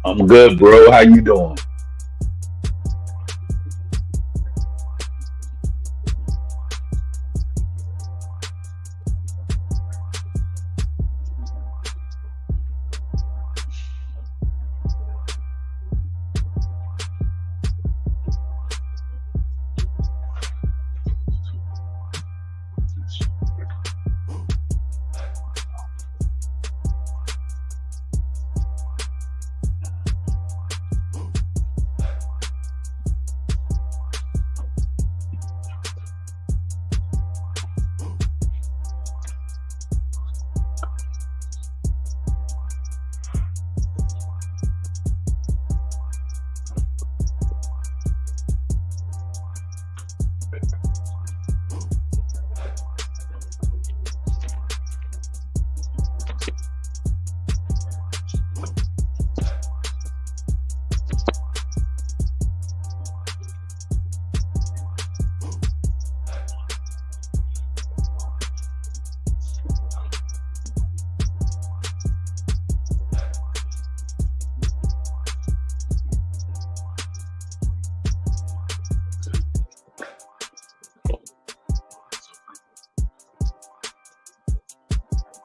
I'm good, bro. How you doing?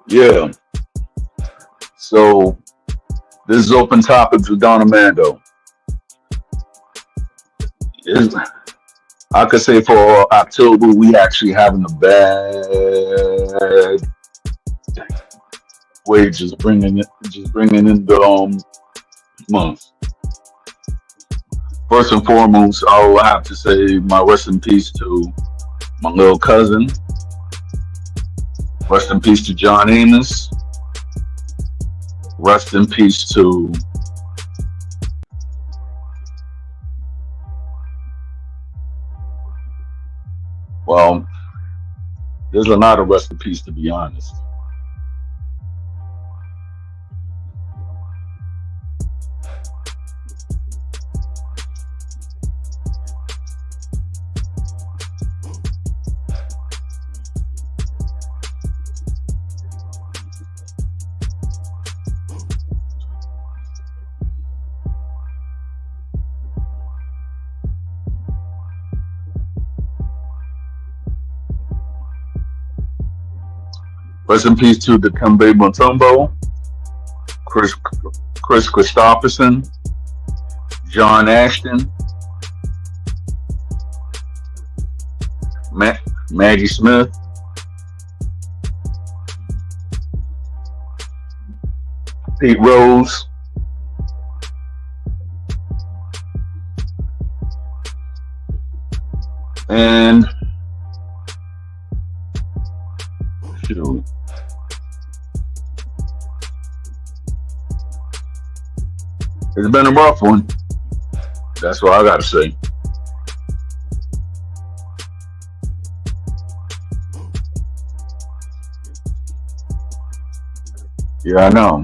Yeah. So this is open topics with DonArmando. Is I could say for October we actually having a bad way just bringing in the month. First and foremost, I will have to say my rest in peace to my little cousin. Rest in peace to John Amos. Rest in peace to well, there's a lot of rest in peace to be honest. Rest in peace to Dikembe Mutombo, Chris Chris Christopherson, John Ashton, Maggie Smith, Pete Rose, and shoot, it's been a rough one. That's what I gotta say. Yeah, I know.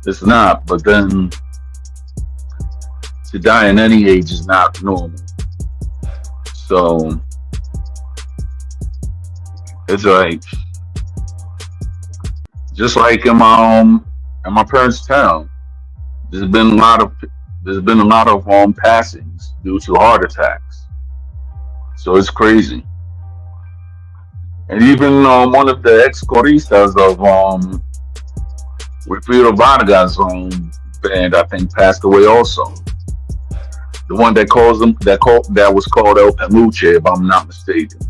It's not, but then to die in any age is not normal. So it's like just like in my parents' town, there's been a lot of there's been a lot of passings due to heart attacks. So it's crazy. And even one of the ex choristas of Wilfrido Vargas' band, I think, passed away also. The one that calls them that was called El Peluche, if I'm not mistaken.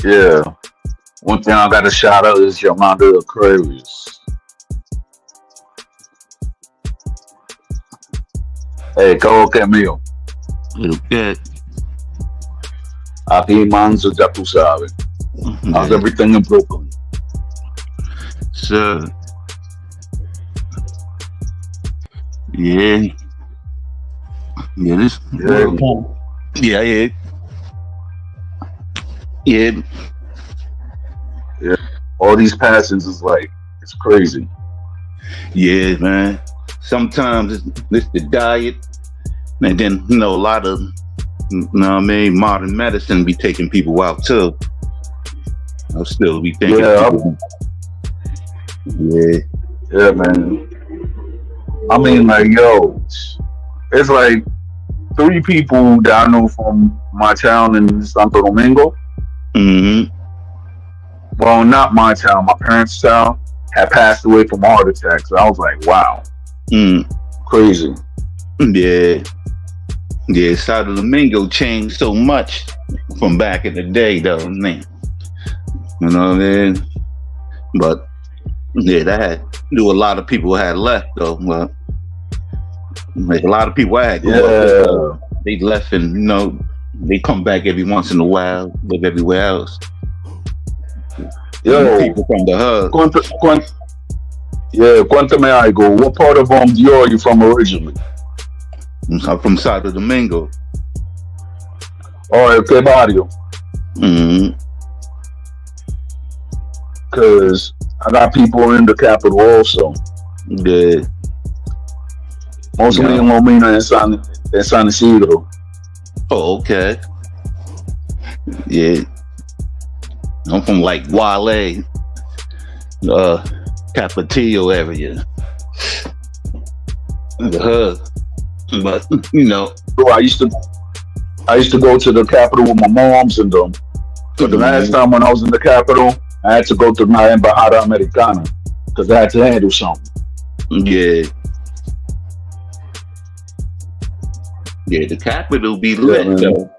Yeah. One thing I got to shout out is Armando Aquarius. Hey, ¿cómo que mío? Okay. Aquí Manzo, ya tú sabes. How's Yeah. everything in Brooklyn? So, yeah. Yeah, this. Yeah. Yeah, yeah. Yeah. Yeah. All these passings is like, it's crazy. Yeah, man. Sometimes it's the diet, and then, a lot of, what I mean, modern medicine be taking people out too. I'll still be thinking Yeah. people. Yeah. Yeah, man. I mean, like, yo, it's like 3 people that I know from my town in Santo Domingo. Mm-hmm. Well, not my town, my parents' town, had passed away from a heart attack. So I was like, wow, Mm. crazy. Yeah. Yeah, Santo Domingo changed so much from back in the day, though, man. You know what I mean? But yeah, knew a lot of people had left though. Well, like a lot of people I had grew up with, Yeah. they left, and they come back every once in a while, live everywhere else. Yo, People from the hub. cuéntame algo. What part of Dior are you from originally? I'm from Santo Domingo. Or ¿qué barrio? Mm-hmm. Because I got people in the capital also. Yeah. Mostly Yeah. in Lomina and San Isidro. Oh, okay. Yeah. I'm from like Wale, Capatillo area. The hub. But So I used to go to the capital with my moms and them. But the last time when I was in the capital, I had to go to my Embajada Americana because I had to handle something. yeah. Yeah, the capital be Yeah, lit man. though.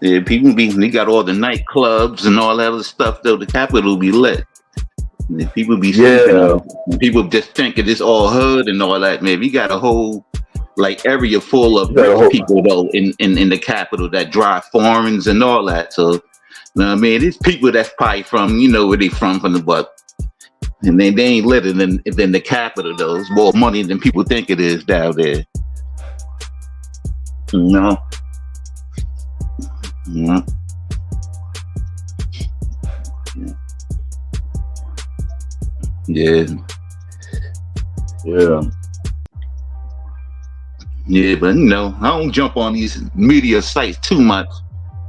Yeah, they got all the nightclubs and all that other stuff though. The capital be lit. And people be sleeping. Yeah. People just thinking it's all hood and all that, man. We got a whole like area full of You got a rich whole- people though in the capital that drive foreigns and all that. So, you know what I mean? It's people that's probably from, where they from the but And they ain't litter than the capital though. It's more money than people think it is down there. You know? Yeah. Yeah. Yeah. Yeah, but you know, I don't jump on these media sites too much.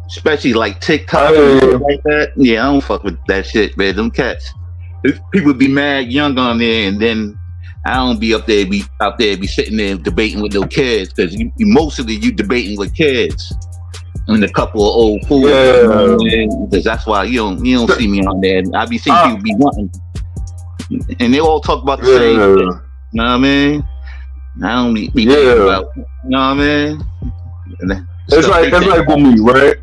Especially like TikTok and stuff like that. Yeah, I don't fuck with that shit, man. Them cats. People be mad young on there, and then I don't be up there be sitting there debating with no kids, because mostly you debating with kids and a couple of old fools. Yeah. Because that's why you don't see me on there. I be seeing people be wanting, and they all talk about the same shit. You know what I mean? I don't be thinking about. You know what I mean? It's like with me, right?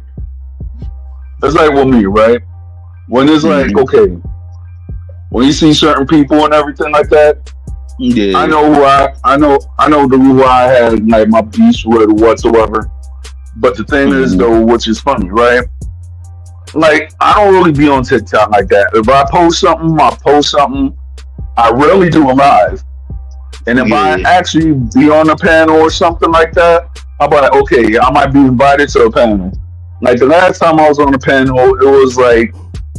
It's like with me, right? When it's like, okay, when you see certain people and everything like that, I know who I had like my beef with whatsoever. But the thing is though, which is funny, right? Like I don't really be on TikTok like that. If I post something, I rarely do a live. And if I actually be on a panel or something like that, I'm like, okay, I might be invited to a panel. Like the last time I was on a panel, it was like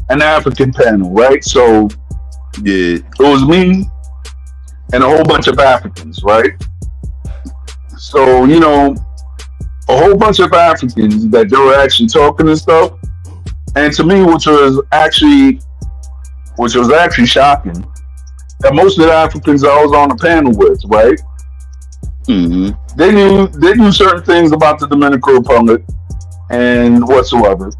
an African panel, right? So it was me and a whole bunch of Africans, right? So, you know, a whole bunch of Africans that they were actually talking and stuff. And to me, which was actually shocking, that most of the Africans I was on the panel with, right? They knew certain things about the Dominican Republic and whatsoever.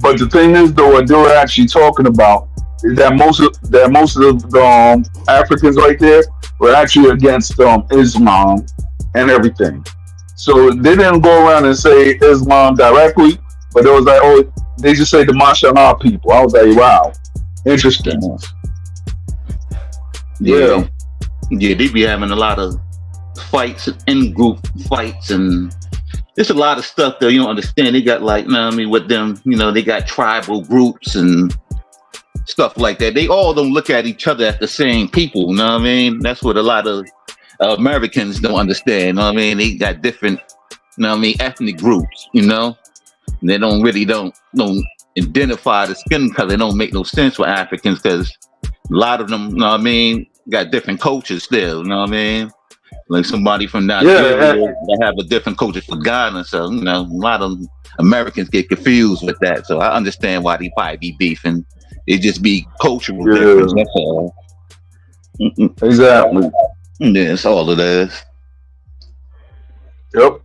But the thing is, though, what they were actually talking about is that most of the Africans right there were actually against Islam and everything. So they didn't go around and say Islam directly, but it was like, oh, they just say the Mashallah people. I was like, wow, interesting. Yeah, they be having a lot of fights, in-group fights, and it's a lot of stuff that you don't understand. They got like, you know what I mean, with them, you know, they got tribal groups and stuff like that. They all don't look at each other as the same people, you know what I mean? That's what a lot of Americans don't understand, you know what I mean? They got different, you know what I mean, ethnic groups, you know? And they don't identify the skin color. It don't make no sense with Africans, because a lot of them, you know what I mean, got different cultures still, you know what I mean? Like somebody from Nigeria that have a different culture from Ghana, so you know, a lot of Americans get confused with that. So I understand why they probably be beefing. It just be cultural difference. That's all. Exactly. Yeah, that's all it is. Yep.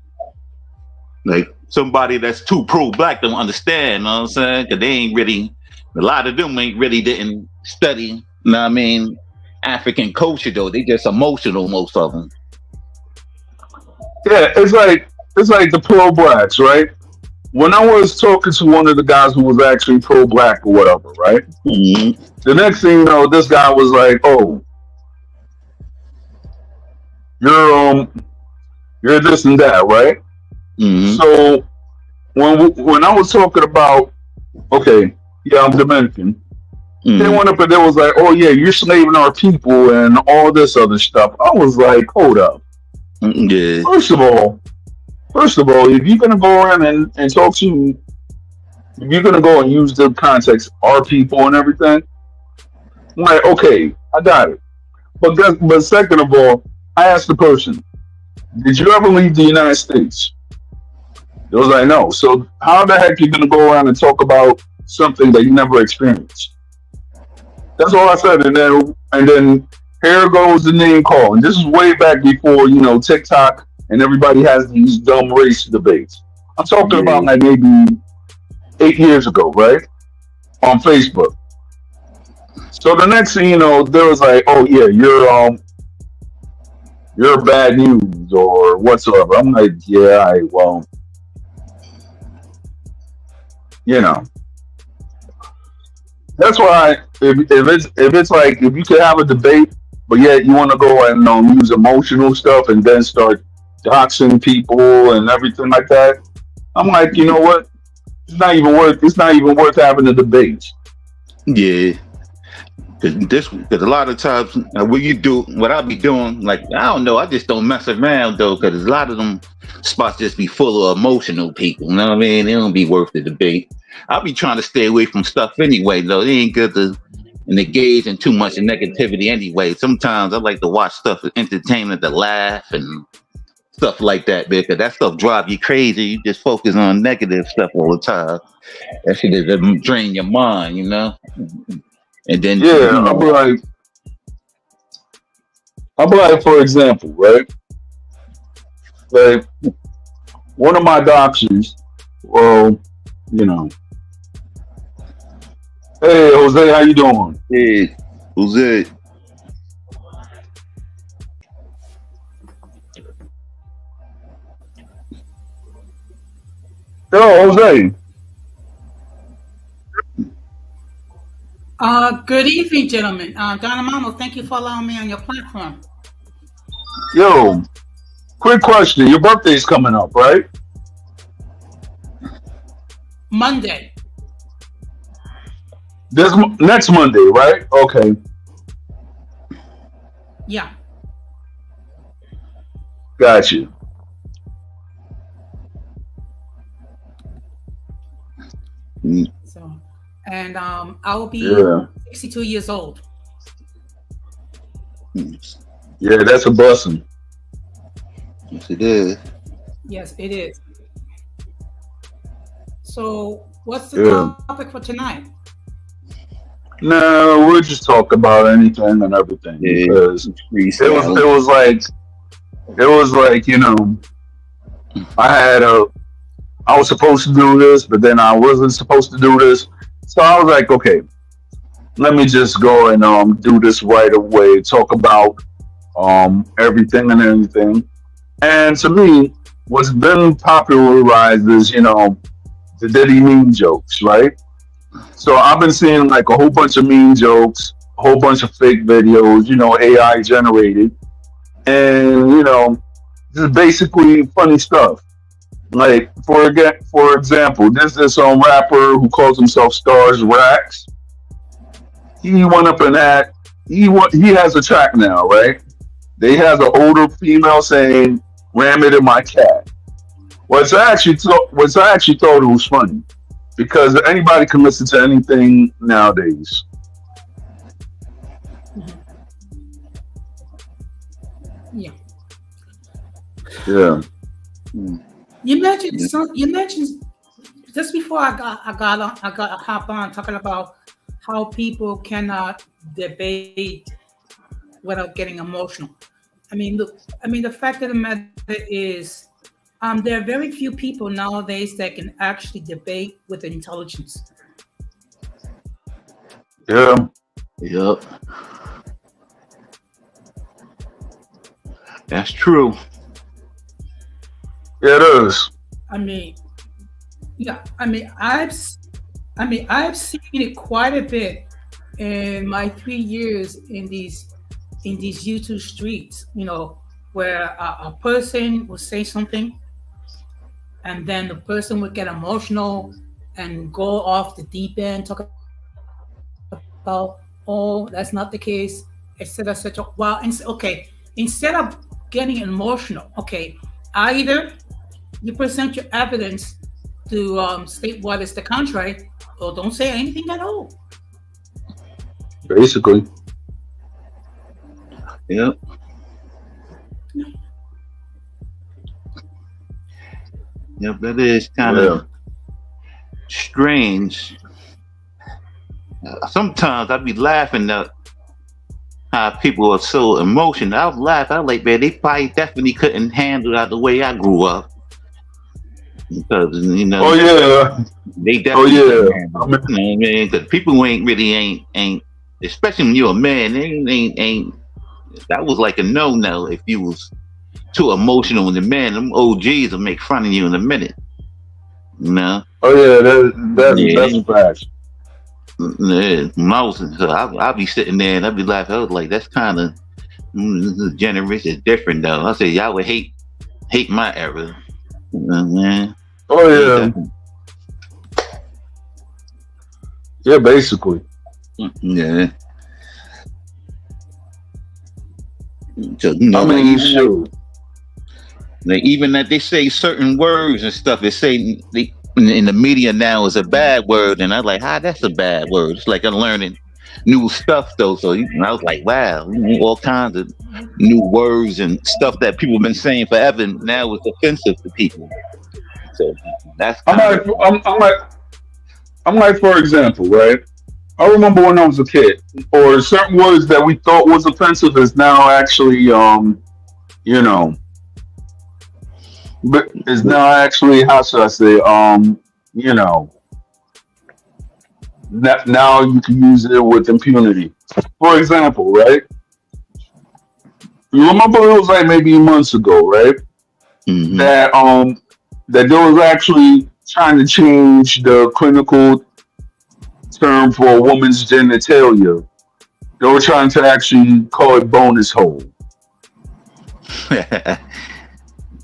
Like somebody that's too pro-black don't understand. You know what I'm saying? Because they ain't really. A lot of them didn't study. You know what I mean? African culture though. They just emotional, most of them. Yeah, it's like the pro-blacks, right? When I was talking to one of the guys who was actually pro-black or whatever, right? The next thing you know, this guy was like, "Oh, you're this and that, right?" So when I was talking about, okay, yeah, I'm Dominican, they went up and they was like, "Oh yeah, you're slaving our people and all this other stuff." I was like, "Hold up." Yeah. First of all, if you're gonna go around and talk to, if you're gonna go and use the context, our people and everything, I'm like, okay, I got it. But second of all, I asked the person, did you ever leave the United States? It was like, no. So how the heck you gonna go around and talk about something that you never experienced? That's all I said. And then here goes the name call. And this is way back before, you know, TikTok and everybody has these dumb race debates. I'm talking about like maybe 8 years ago, right? On Facebook. So the next thing you know, there was like, oh yeah, you're bad news or whatsoever. I'm like, yeah, well, you know. That's why if it's like, if you could have a debate, but yet you want to go and use emotional stuff and then start doxing people and everything like that, I'm like, you know what? It's not even worth having a debate. Yeah. Because a lot of times, what I be doing, like, I don't know, I just don't mess around though, because a lot of them spots just be full of emotional people. You know what I mean? They don't be worth the debate. I'll be trying to stay away from stuff anyway, though. It ain't good to engage in too much negativity anyway. Sometimes I like to watch stuff for entertainment, to laugh and stuff like that, because that stuff drive you crazy. You just focus on negative stuff all the time. That shit is drain your mind, you know. And then Yeah, I'll be like, for example, right? Like one of my doctors, well, you know, hey Jose, how you doing? hey, Jose, Yo, Jose. Good evening, gentlemen. DonArmando, thank you for allowing me on your platform. Yo, quick question. Your birthday's coming up, right? Monday. Next Monday, right? Okay, Yeah. got you. So, and I will be Yeah, 62 years old. yeah, that's a blessing. yes, it is. Yes, it is. So, what's the Yeah. topic for tonight? No, we'll just talk about anything and everything Yeah, because it was freestyle. it was like you know I was supposed to do this, but then I wasn't supposed to do this. So I was like, okay, let me just go and do this right away. Talk about everything and anything. And to me, what's been popularized is the Diddy meme jokes, right? So I've been seeing like a whole bunch of meme jokes, a whole bunch of fake videos, AI generated, and just basically funny stuff. Like for example, there's this rapper who calls himself Stars Rax. He went up and he has a track now, right? They has an older female saying, "Ram it in my cat." What's I actually thought it was funny because anybody can listen to anything nowadays. Yeah. Yeah, Mm. You mentioned just before I got hop on talking about how people cannot debate without getting emotional. The fact of the matter is, there are very few people nowadays that can actually debate with intelligence. yeah, Yep, that's true. yeah, it is. I mean, yeah. I've seen it quite a bit in my 3 years in these YouTube streets. Where a person will say something, and then the person would get emotional and go off the deep end, talk about, oh, that's not the case, etc., etc. Well, okay, instead of getting emotional, okay, either you present your evidence to state what is the contrary, or don't say anything at all. Basically, Yep. Yep, that is kind yeah, of strange. Sometimes I'd be laughing at how people are so emotional. I was laughing. I was like, man, they probably definitely couldn't handle that the way I grew up. Because, oh yeah, they oh definitely couldn't yeah. handle it. You know what I mean? Because people ain't, especially when you're a man, they ain't, that was like a no-no if you was too emotional in the man. Them OGs will make fun of you in a minute. Oh yeah, that's Yeah. a fact. Yeah, so I'll be sitting there and I'll be laughing. I was like, that's kind of this generation is different though. I say y'all would hate my era. Man. Oh Yeah, yeah, definitely. yeah, basically. Yeah. So I like mean, shoot. even that they say certain words and stuff. They say in the media now is a bad word, and I was like, that's a bad word. It's like I'm learning new stuff though. So I was like, wow, all kinds of new words and stuff that people have been saying forever. And now it's offensive to people. So that's I'm kind of like, I'm like, for example, right? I remember when I was a kid, or certain words that we thought was offensive is now actually, you know, but is now actually, how should I say, you know, now you can use it with impunity. For example, right? You remember it was like maybe months ago, right? hmm That that there was actually trying to change the clinical term for a woman's genitalia. They were trying to actually call it bonus hole.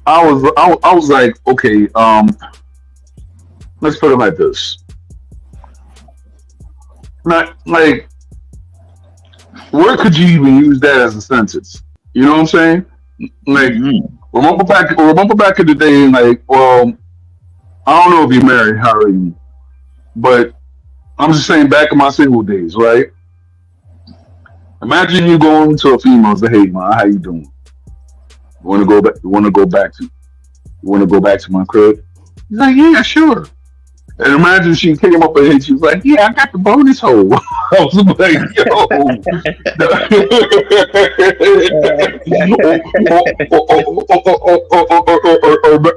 I was like, okay, let's put it like this. Not like where could you even use that as a sentence? You know what I'm saying? Like hmm remember back in the day, like, well, I don't know if you're married, how are you? But I'm just saying back in my single days, right? Imagine you going to a female and say, hey man, how you doing? You wanna go back you wanna go back to my crib? He's like, yeah, sure. And imagine she came up and she was like, yeah, I got the bonus hole. I was like, yo.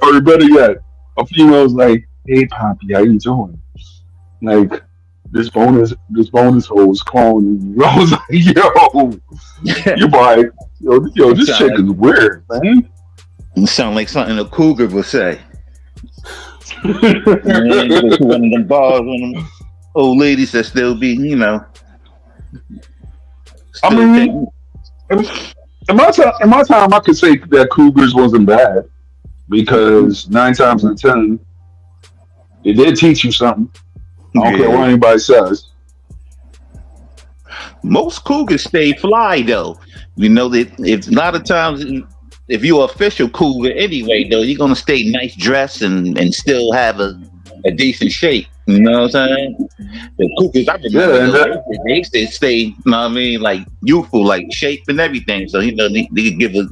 Or better yet, a female's like, hey Poppy, how you doing? Like this bonus hole is calling you. I was like, you like, yo, it this sound chick like is weird, man. something a cougar would say. Man, you go to one of them bars, one of them old ladies that still be, I still mean, think. in my time, I could say that Cougars wasn't bad because 9 times out of 10, it did teach you something. I don't care Yeah. what anybody says. Most cougars stay fly though. You know that if a lot of times if you're official cougar anyway though, you're gonna stay nice dressed and still have a decent shape. You know what I'm saying? The cougars I remember Yeah, and though, that, they used to stay, you know what I mean, like youthful, like shape and everything. So they could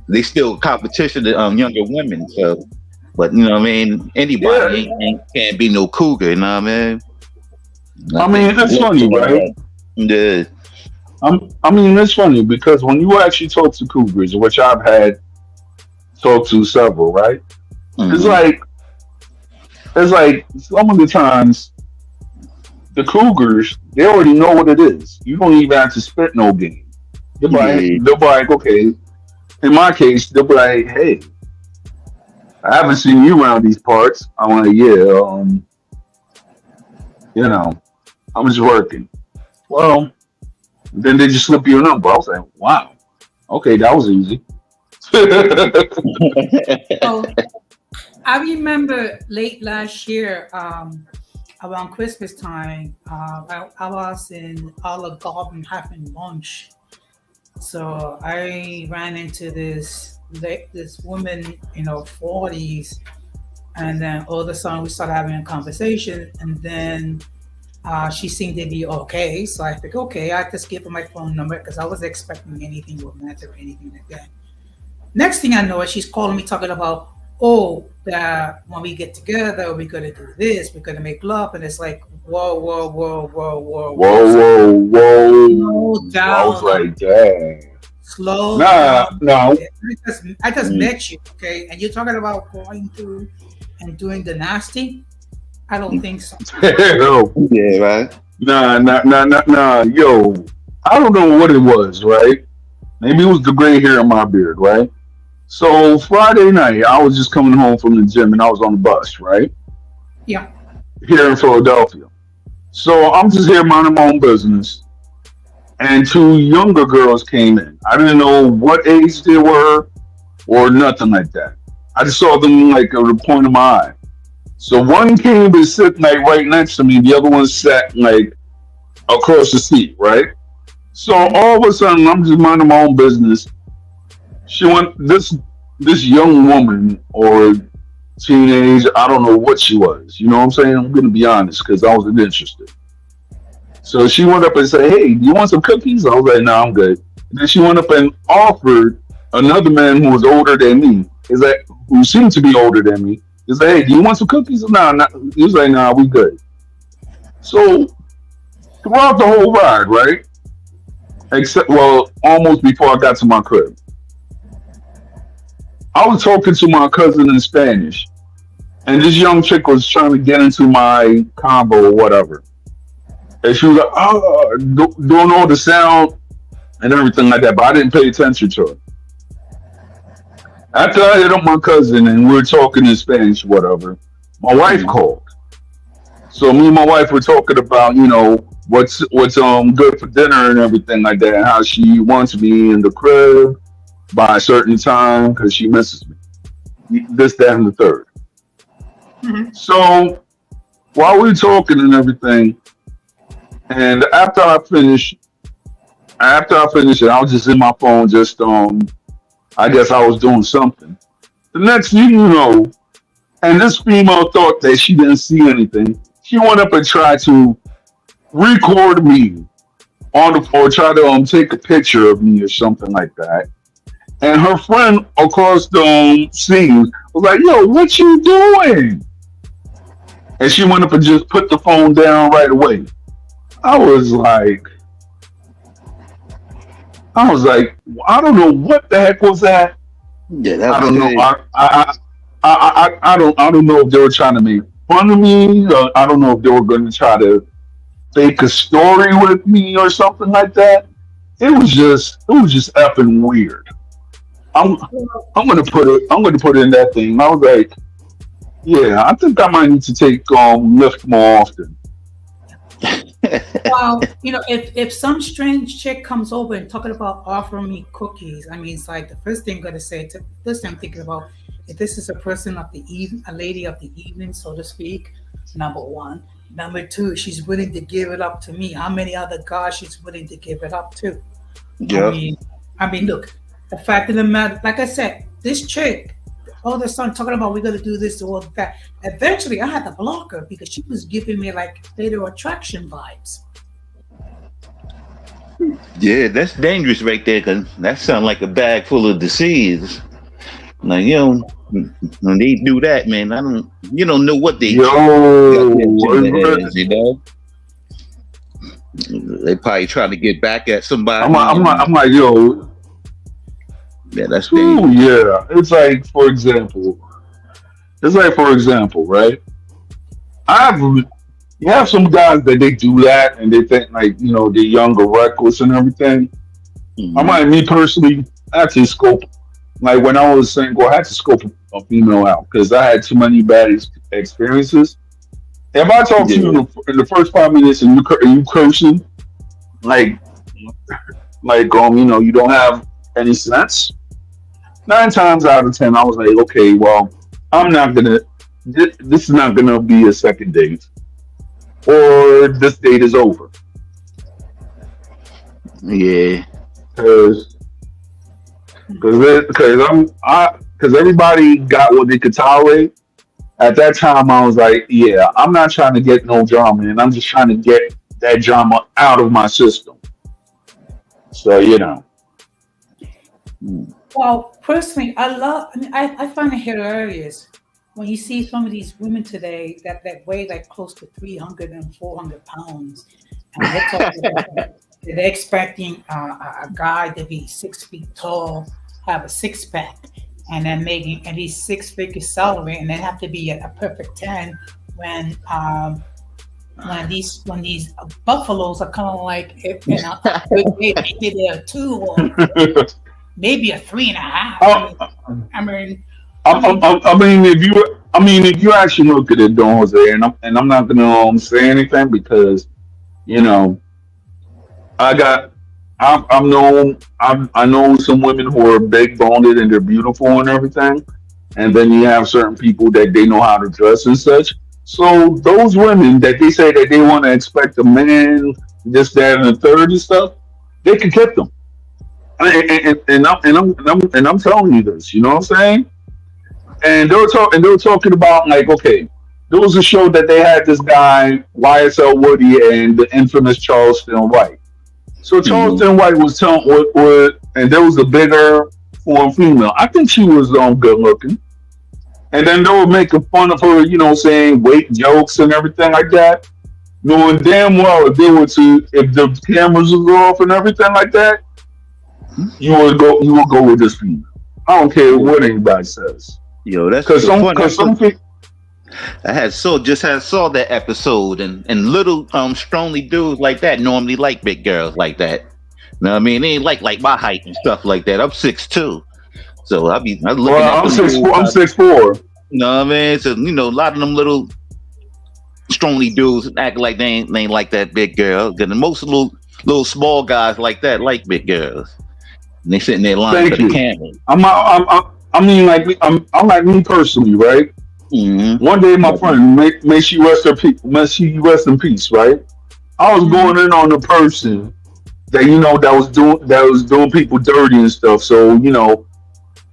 they still competition to younger women. So but you know what I mean, yeah. anybody can't be no cougar, you know what I mean? I I think mean, it's looks funny, and all right? that. Yeah. I mean, it's funny because when you actually talk to Cougars, which I've had talked to several, right? It's hmm like it's like some of the times the Cougars they already know what it is. You don't even have to spit no game. Yeah. They'll be like, okay. In my case, they'll be like, hey, I haven't seen you around these parts. I'm like, yeah, you know, I'm just working. Well, then they just slip you a number. I was like, wow, okay, that was easy. So I remember late last year, around Christmas time, I was in Olive Garden having lunch. So I ran into this woman in her 40s, and then all of a sudden we started having a conversation, and then she seemed to be okay. So I think, okay, I just give her my phone number because I was expecting anything romantic or anything like that. Next thing I know, she's calling me talking about, oh, that when we get together, we're gonna do this, we're gonna make love, and it's like, whoa, whoa, whoa, whoa, whoa, whoa. Whoa, So whoa, slow whoa! I was down, like, dang. slow Nah, down. no. I just met you, okay, and you're talking about going through and doing the nasty. I don't think so. Hell, Yeah, right. nah. Yo, I don't know what it was, right? Maybe it was the gray hair in my beard, right? So Friday night, I was just coming home from the gym and I was on the bus, right? Yeah. Here in Philadelphia. So I'm just here minding my own business. And two younger girls came in. I didn't know what age they were or nothing like that. I just saw them like at the point of my eye. So one came to sit like right next to me. The other one sat like across the seat, right? So Hmm. all of a sudden, I'm just minding my own business. She went this young woman or teenage. I don't know what she was. You know what I'm saying? I'm gonna be honest because I wasn't interested. So she went up and said, "Hey, do you want some cookies?" I was like, "No, I'm good." And then she went up and offered another man who was older than me. Is that who seemed to be older than me? Is like, "Hey, do you want some cookies?" No, nah, he was like, "Nah, we good." So throughout the whole ride, right? Except, well, almost before I got to my crib, I was talking to my cousin in Spanish, and this young chick was trying to get into my combo or whatever. And she was like, "Oh, doing all the sound and everything like that," but I didn't pay attention to her. After I hit up my cousin and we were talking in Spanish, whatever, my wife Mm. called. So me and my wife were talking about, what's good for dinner and everything like that, and how she wants me in the crib by a certain time because she misses me. This, that, and the third. Mhm. So while we were talking and everything, and after I finished it, I was just in my phone, just I guess I was doing something. The next thing you know, and this female thought that she didn't see anything. She went up and tried to record me on the or try to take a picture of me or something like that. And her friend across the scene was like, "Yo, what you doing?" And she went up and just put the phone down right away. I was like, I was like, I don't know what the heck was that. Yeah, that I was don't know. it. I don't know if they were trying to make fun of me. Or I don't know if they were going to try to fake a story with me or something like that. It was just effing weird. I'm I'm gonna put it in that thing. I was like, yeah, I think I might need to take Lyft more often. Well, if some strange chick comes over and talking about offering me cookies, I mean, it's like the first thing I'm gonna say. First thing I'm thinking about, if this is a person of the even, a lady of the evening, so to speak. Number one. Number two, she's willing to give it up to me. How many other guys she's willing to give it up to? I Yep. mean, look, the fact of the matter, like I said, this chick, all the time talking about we're gonna do this or that. Eventually, I had to block her because she was giving me like fatal attraction vibes. Yeah, that's dangerous right there, because that sounds like a bag full of disease. Like, when they do that, man, you don't know what they got Yo, into their heads, you know? They probably trying to get back at I'm somebody, like, I'm like, and I'm like, yo, yeah, that's ooh, dangerous. yeah. It's like, for example, right? I have you have some guys that they do that and they think like they're younger, reckless, and everything. I'm Hmm. like me personally, I had to scope like when I was single, I had to scope a female out because I had too many bad experiences. If I talk to you Yeah. in the first 5 minutes and you cursing like you don't have any sense. 9 times out of 10, I was like, okay, well, I'm not gonna. This is not gonna be a second date, or this date is over. Yeah. Because because everybody got what they could tolerate. At that time, I was like, yeah, I'm not trying to get no drama, and I'm just trying to get that drama out of my system. So Mm. Well, personally, I mean, I find it hilarious when you see some of these women today that weigh like close to 300 and 400 pounds, and they're talking about that they're expecting a guy to be 6 feet tall, have a six pack, and then making at least six-figure salary, and then have to be a perfect 10 when these buffaloes are kind of like a good day, maybe they're two or maybe a three and a half. I, I mean, I I, mean, if you actually look at it, Don Jose, and I'm not gonna say anything because you know I got I've known I know some women who are big boned and they're beautiful and everything, and then you have certain people that they know how to dress and such. So those women that they say that they want to expect a man, this, that, and the third and stuff, they can get them. I'm telling you this. You know what I'm saying? And they were talking about like, okay, there was a show that they had this guy YSL Woody and the infamous Charleston White. So Mm-hmm. Charleston White was telling what, and there was a bigger form female. I think she was good looking. And then they were making fun of her, saying weight jokes and everything like that. Knowing damn well if the cameras was off and everything like that, you would go with this female. I don't care what anybody says. Yo, that's Cause so some funny. cause some people I had saw that episode, and little strongly dudes like that normally like big girls like that. You know what I mean? They ain't like my height and stuff like that. I'm 6'2", so I looking at well, them dudes. I'm 6'4". You know what I mean? So a lot of them little strongly dudes act like they ain't like that big girl. Cause most little small guys like that like big girls. And they sitting there lying for Thank the you. camera. I mean, like I'm like me personally, right? Mm-hmm. One day, my friend, may she rest her may she rest in peace, right? I was Mhm. going in on the person that that was doing people dirty and stuff. So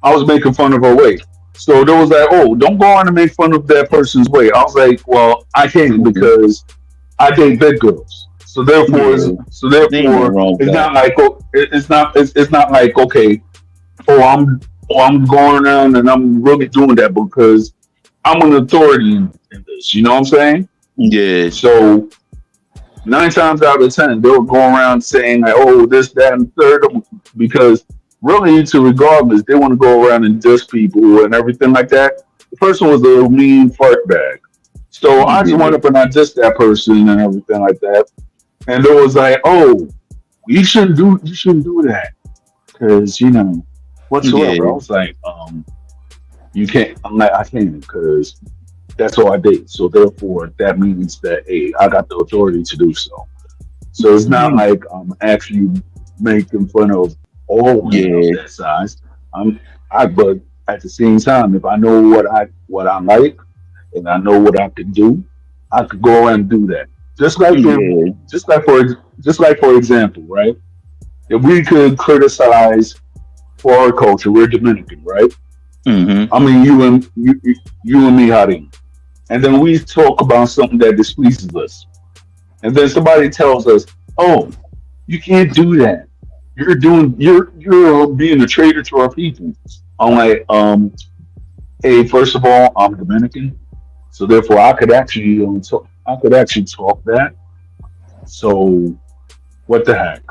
I was making fun of her weight. So there was like, oh, don't go on and make fun of that person's weight. I was like, well, I can't Mm-hmm. because I date big girls. Yeah, there ain't nothing wrong with it's that. not like it's not like okay, oh I'm going around and I'm really doing that because I'm an authority in this. You know what I'm saying? Yeah. So 9 times out of 10, they'll go around saying like, "Oh, this, that, and third," because really, to regardless, they want to go around and diss people and everything like that. The person was a mean fart bag, so I just went Yeah. up and I dissed that person and everything like that. And it was like, "Oh, you shouldn't do that because whatsoever." I Yeah. was like, you can't. I'm like, I can't because that's all I did. So therefore, that means that hey, I got the authority to do so. So it's not Mhm. like I'm actually making fun of all women of Yeah. that size. But at the same time, if I know what I like and I know what I can do, I could go around and do that. Just like if, Yeah. just like for example, right? If we could criticize for our culture, we're Dominican, right? Mm-hmm. I mean, you and me, Harim. And then we talk about something that displeases us. And then somebody tells us, "Oh, you can't do that. You're being a traitor to our people." I'm like, hey, first of all, I'm Dominican, so therefore I could actually talk that. So what the heck?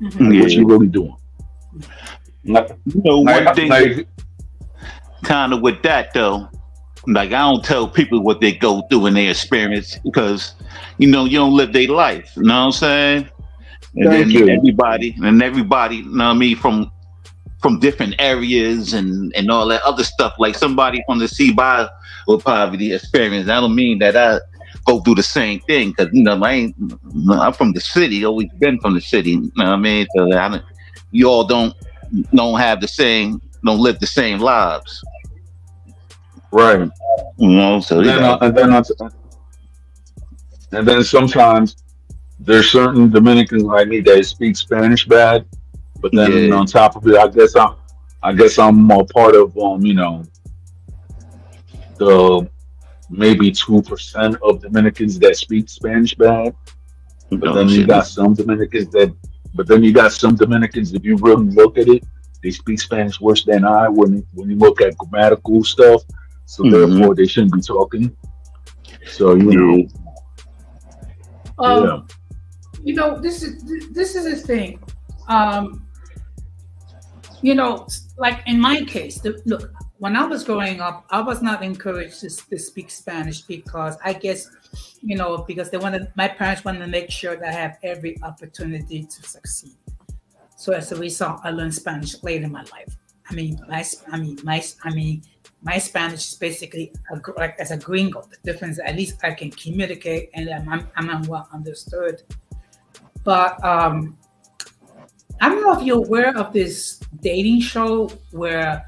Mhm. Like, what Yeah. you really doing? Like, One thing like, kind of with that though, like I don't tell people what they go through in their experience because you don't live their life. You know what I'm saying? And thank then you. everybody, you know what I mean, from different areas and all that other stuff. Like somebody from the CBI with poverty experience. I don't mean that I go through the same thing because I'm from the city, always been from the city. You know what I mean? So you all don't have don't live the same lives. Right. So And then, and then sometimes there's certain Dominicans like me that speak Spanish bad, but then yeah, on top of it, I guess I'm a part of the maybe 2% of Dominicans that speak Spanish bad. But oh then you shit, got some Dominicans if you really look at it, they speak Spanish worse than I when you look at grammatical stuff. So mm-hmm. therefore they shouldn't be talking. So Yeah, yeah. Um, this is the thing. Um, like in my case, look, when I was growing up, I was not encouraged to speak Spanish because I guess, because my parents wanted to make sure that I have every opportunity to succeed. So as a result, I learned Spanish late in my life. I mean, my Spanish is basically like as a gringo. The difference, at least I can communicate and I'm well understood. But I don't know if you're aware of this dating show where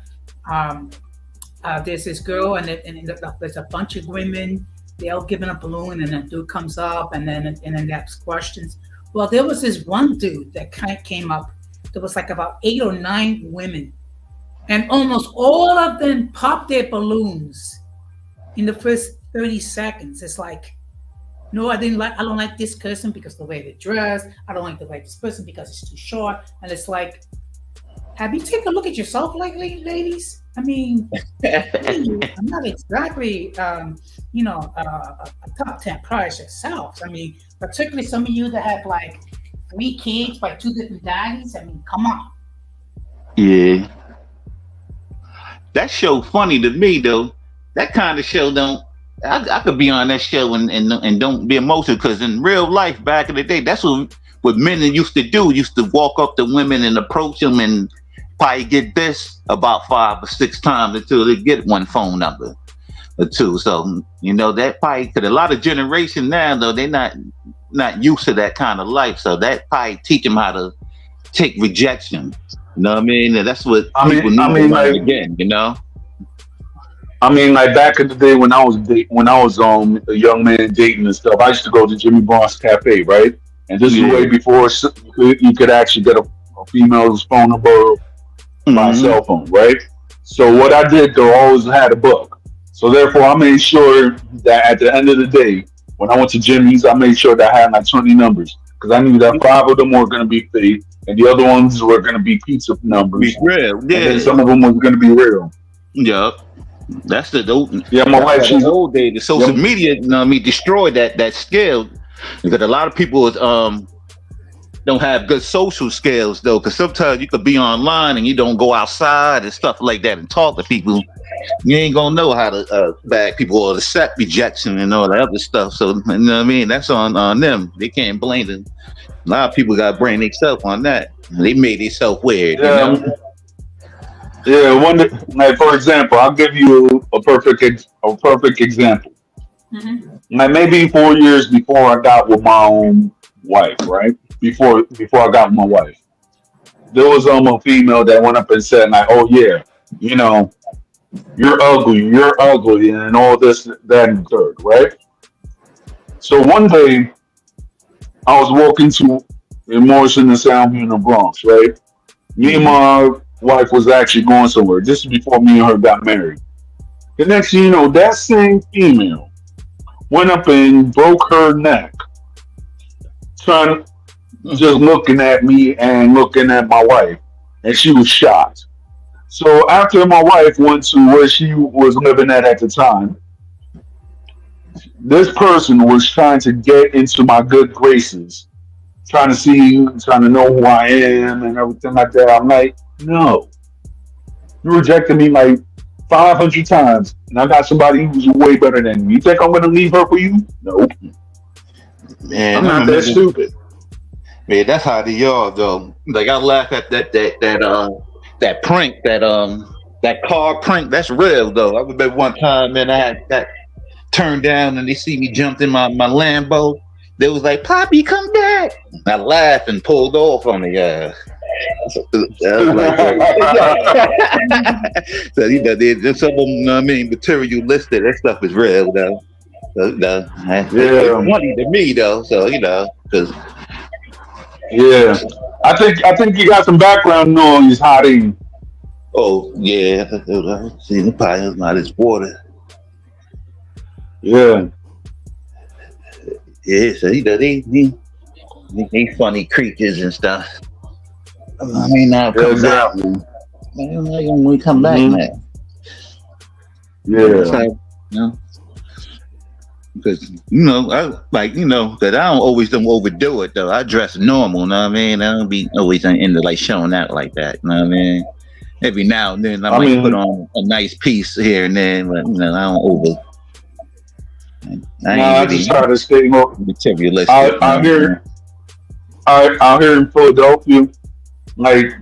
um, there's this girl there's a bunch of women. They all giving a balloon, and a dude comes up, and then they ask questions. Well, there was this one dude that kind of came up. there was like about 8 or 9 women, and almost all of them popped their balloons in the first 30 seconds. It's like, no, I don't like this person because of the way they dress. I don't like the way this person because it's too short. And it's like, have you taken a look at yourself lately, ladies? I mean, I'm not exactly, a top 10 prize yourself. I mean, particularly some of you that have like 3 kids by 2 different daddies. I mean, come on. Yeah. That show funny to me though. That kind of show don't. I could be on that show and don't be emotional, because in real life back in the day, that's what men used to do. Used to walk up to women and approach them and probably get this about 5 or 6 times until they get one phone number or 2. So that probably, because a lot of generation now though, they're not used to that kind of life. So that probably teach them how to take rejection. You know what I mean? And that's what people need like, again. I mean, like back in the day when I was a young man dating and stuff, I used to go to Jimmy Brown's Cafe, right? And this is way before you could actually get a female's phone number by cell phone, right? So what I did though, I always had a book. So therefore, I made sure that at the end of the day, when I went to Jimmy's, I made sure that I had like 20 numbers, because I knew that 5 of them were going to be fake, and the other ones were going to be pizza numbers. Be real, yeah. And then some of them was going to be real. Yep. That's the old. Yeah, my wife. She's old day. The social media, destroyed that skill, because a lot of people don't have good social skills though. Because sometimes you could be online and you don't go outside and stuff like that and talk to people. You ain't gonna know how to bag people or accept rejection and all that other stuff. So you know what I mean. That's on them. They can't blame them. A lot of people got to blame themselves on that. They made themselves weird. Yeah. Yeah, like for example, I'll give you a perfect example. Like maybe 4 years before I got with my own wife, right? Before I got with my wife, there was a female that went up and said like, "Oh yeah, you're ugly, and all this, that, and third, right?" So one day, I was walking to Morrison and Soundview in the Bronx, right? Me and my wife was actually going somewhere. This is before me and her got married. The next thing you know, that same female went up and broke her neck, just looking at me and looking at my wife, and she was shocked. So after my wife went to where she was living at the time, this person was trying to get into my good graces, trying to know who I am and everything like that. I'm like, no, you rejected me like 500 times, and I got somebody who's way better than me. You think I'm going to leave her for you? No. Man, I'm not that stupid. Man, that's how they are though. Like I laugh at that prank, that car prank. That's real though. I remember one time, man, I had got turned down and they see me jumped in my Lambo. They was like, "Poppy, come back." I laughed and pulled off on the guy. So there's some of them, materialistic. That stuff is real though. It's funny to me though. So because I think you got some background noise, Hottie. Oh yeah, see the pie not as water. Yeah. Yeah, so they funny creatures and stuff. I mean, now come back. When we come back, man. Yeah. Because that I don't overdo it though. I dress normal, you know what I mean? I don't be always into like showing out like that, you know what I mean? Every now and then I might put on a nice piece here and then, but I don't over. I just try to stay more materialistic. Out here in Philadelphia, like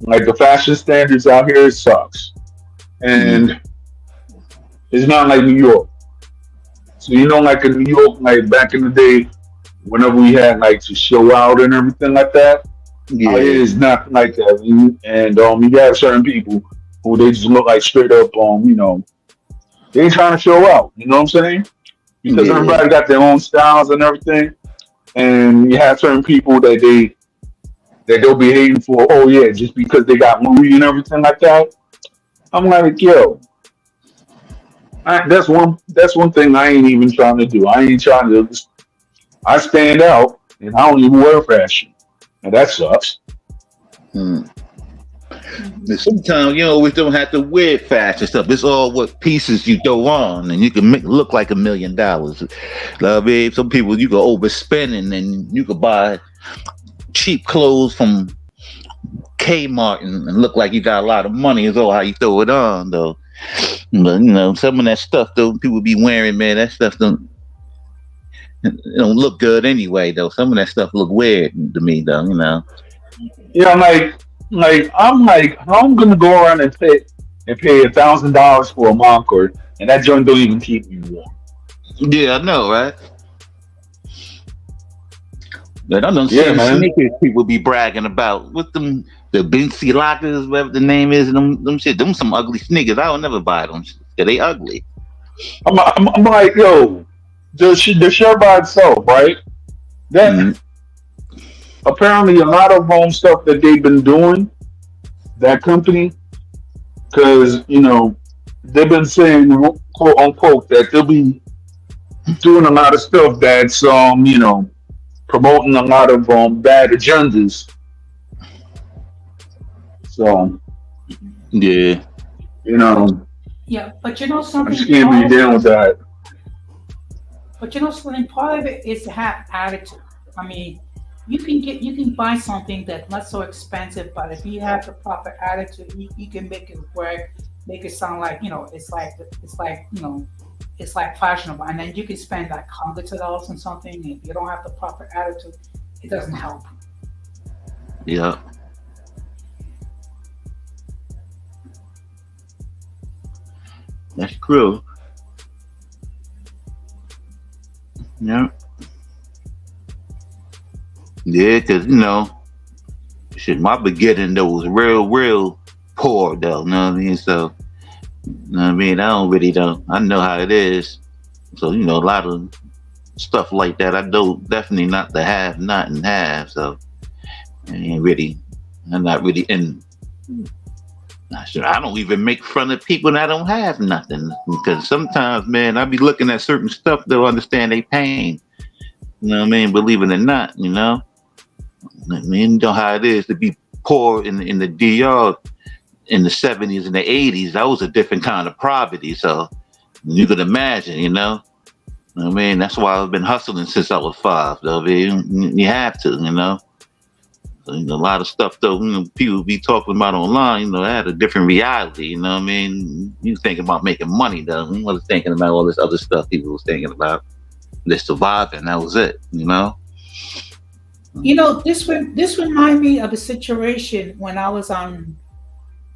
the fashion standards out here sucks, and it's not like New York. So like in New York, like back in the day, whenever we had like to show out and everything like that, it is not like that. And you have certain people who they just look like straight up they ain't trying to show out. You know what I'm saying? Because everybody got their own styles and everything, and you have certain people that that they'll be hating for. Oh yeah, just because they got money and everything like that. I'm like, yo, that's one thing I ain't even trying to do. I ain't trying to. I stand out and I don't even wear fashion, and that sucks. Mm. Mhm. And sometimes you always don't have to wear fashion stuff. It's all what pieces you throw on, and you can make look like $1 million. I mean, some people you go overspending, and you could buy cheap clothes from Kmart and look like you got a lot of money. Is all how you throw it on, though. But some of that stuff though, people be wearing, man. That stuff don't look good anyway, though. Some of that stuff look weird to me, though. Yeah, I'm like, how I'm gonna go around and pay $1,000 for a Moncler, and that joint don't even keep me warm. Yeah, I know, right? But I don't see Yeah, the man. sneakers people be bragging about. With them, the Bency Lockers, whatever the name is, and them shit, them some ugly sneakers. I don't never buy them. Yeah, they ugly. I'm like, yo, the shirt by itself, right? That Mm, apparently a lot of home stuff that they've been doing, that company, because they've been saying, quote unquote, that they'll be doing a lot of stuff that's promoting a lot of bad agendas. So yeah. you know, Yeah, but I just something, can't be dealing with that. something, part of it is to have attitude. I mean, you can buy something that's not so expensive, but if you have the proper attitude, you can make it work, make it sound like it's like fashionable, and then you can spend like hundreds of dollars on something. And if you don't have the proper attitude, it doesn't help. Yeah. That's true. Yeah. Yeah, because, shit, my beginning, though, was real, real poor, though. You know what I mean? So, you know what I mean? I don't really know. I know how it is. So, a lot of stuff like that, I know definitely not the have, not and have. So, I'm not really in. I don't even make fun of people that don't have nothing, because sometimes, man, I be looking at certain stuff, they'll understand their pain. You know what I mean? Believe it or not, I mean, you know how it is to be poor in the DR in the 70s and the 80s. That was a different kind of poverty. So you could imagine, I mean, that's why I've been hustling since I was 5. Though, you have to. So, a lot of stuff though, people be talking about online, I had a different reality, you know what I mean? You thinking about making money though. You wasn't thinking about all this other stuff people was thinking about. They're surviving, that was it. This remind me of a situation when I was on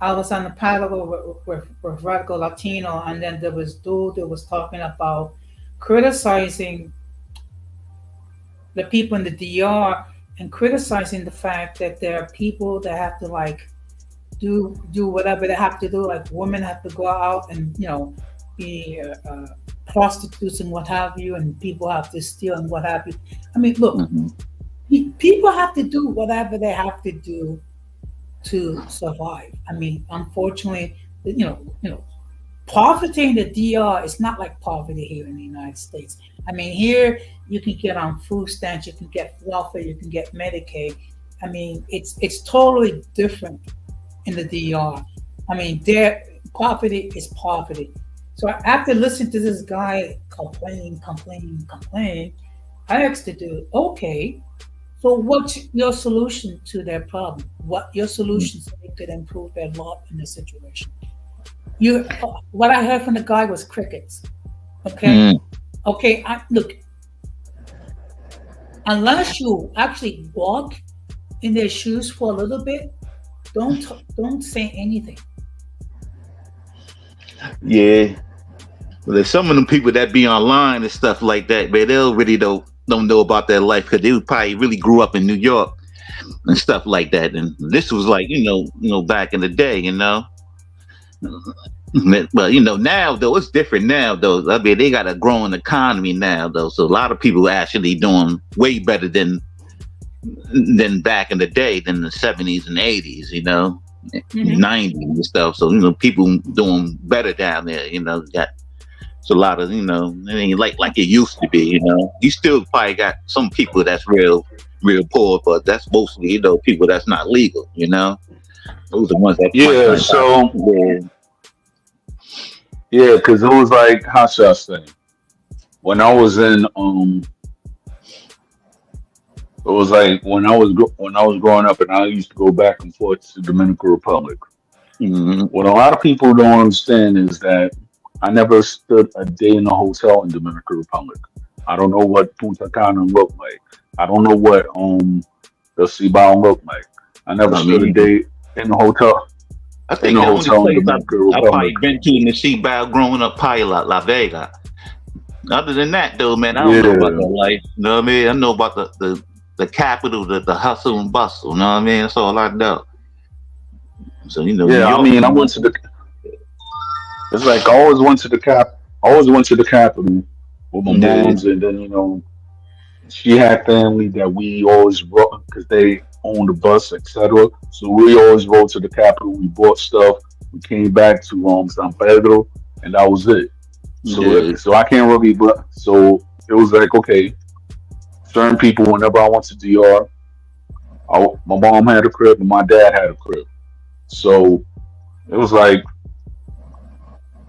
the panel with Radical Latino, and then there was dude that was talking about criticizing the people in the DR and criticizing the fact that there are people that have to like do whatever they have to do. Like women have to go out and be prostitutes and what have you, and people have to steal and what have you. I mean, look, Mm-hmm. people have to do whatever they have to do to survive. I mean, unfortunately, poverty in the DR is not like poverty here in the United States. I mean, here you can get on food stamps, you can get welfare, you can get Medicaid. I mean, it's totally different in the DR. I mean, their poverty is poverty. So after listening to this guy complain, I asked the dude, okay, so what's your solution to their problem? What your solution so they could improve their lot in the situation? What I heard from the guy was crickets. Okay, Mm. okay. Look, unless you actually walk in their shoes for a little bit, don't say anything. Yeah. Well, there's some of them people that be online and stuff like that, but they really don't know about their life, because they probably really grew up in New York and stuff like that. And this was like, back in the day. But now though, it's different now though. I mean, they got a growing economy now though, so a lot of people are actually doing way better than than back in the day, than the 70s and 80s, you know, Mm-hmm. 90s and stuff. So, you know, people doing better down there, you know, got it's a lot of, you know, it ain't like it used to be, you know. You still probably got some people that's real poor, but that's mostly, you know, people that's not legal, you know. Those are the ones that might Yeah, find out. so Yeah. yeah, because it was like, how should I say? When I was in it was like when I was growing up, and I used to go back and forth to Dominican Republic. Mm-hmm. What a lot of people don't understand is that I never stood a day in a hotel in Dominican Republic. I don't know what Punta Cana looked like. I don't know what the Cibao looked like. I never I stood a mean, day in the hotel I in think a the only hotel in place Dominican I Republic. probably been to in the Seabow growing up, probably La Vega. Other than that, though, man, I don't know about that Yeah, life. You know what I mean? I know about the capital, the hustle and bustle. You know what I mean? That's all I know. So you know, New yeah. I York mean, is I went to nothing. the. It's like I always went to the cap. I always went to the capital with my Yeah. mom's, and then she had family that we always rode because they owned the bus, etc. So we always rode to the capital. We bought stuff. We came back to San Pedro, and that was it. Yeah. So I can't really. But so it was like okay, certain people. Whenever I went to DR, my mom had a crib and my dad had a crib. So it was like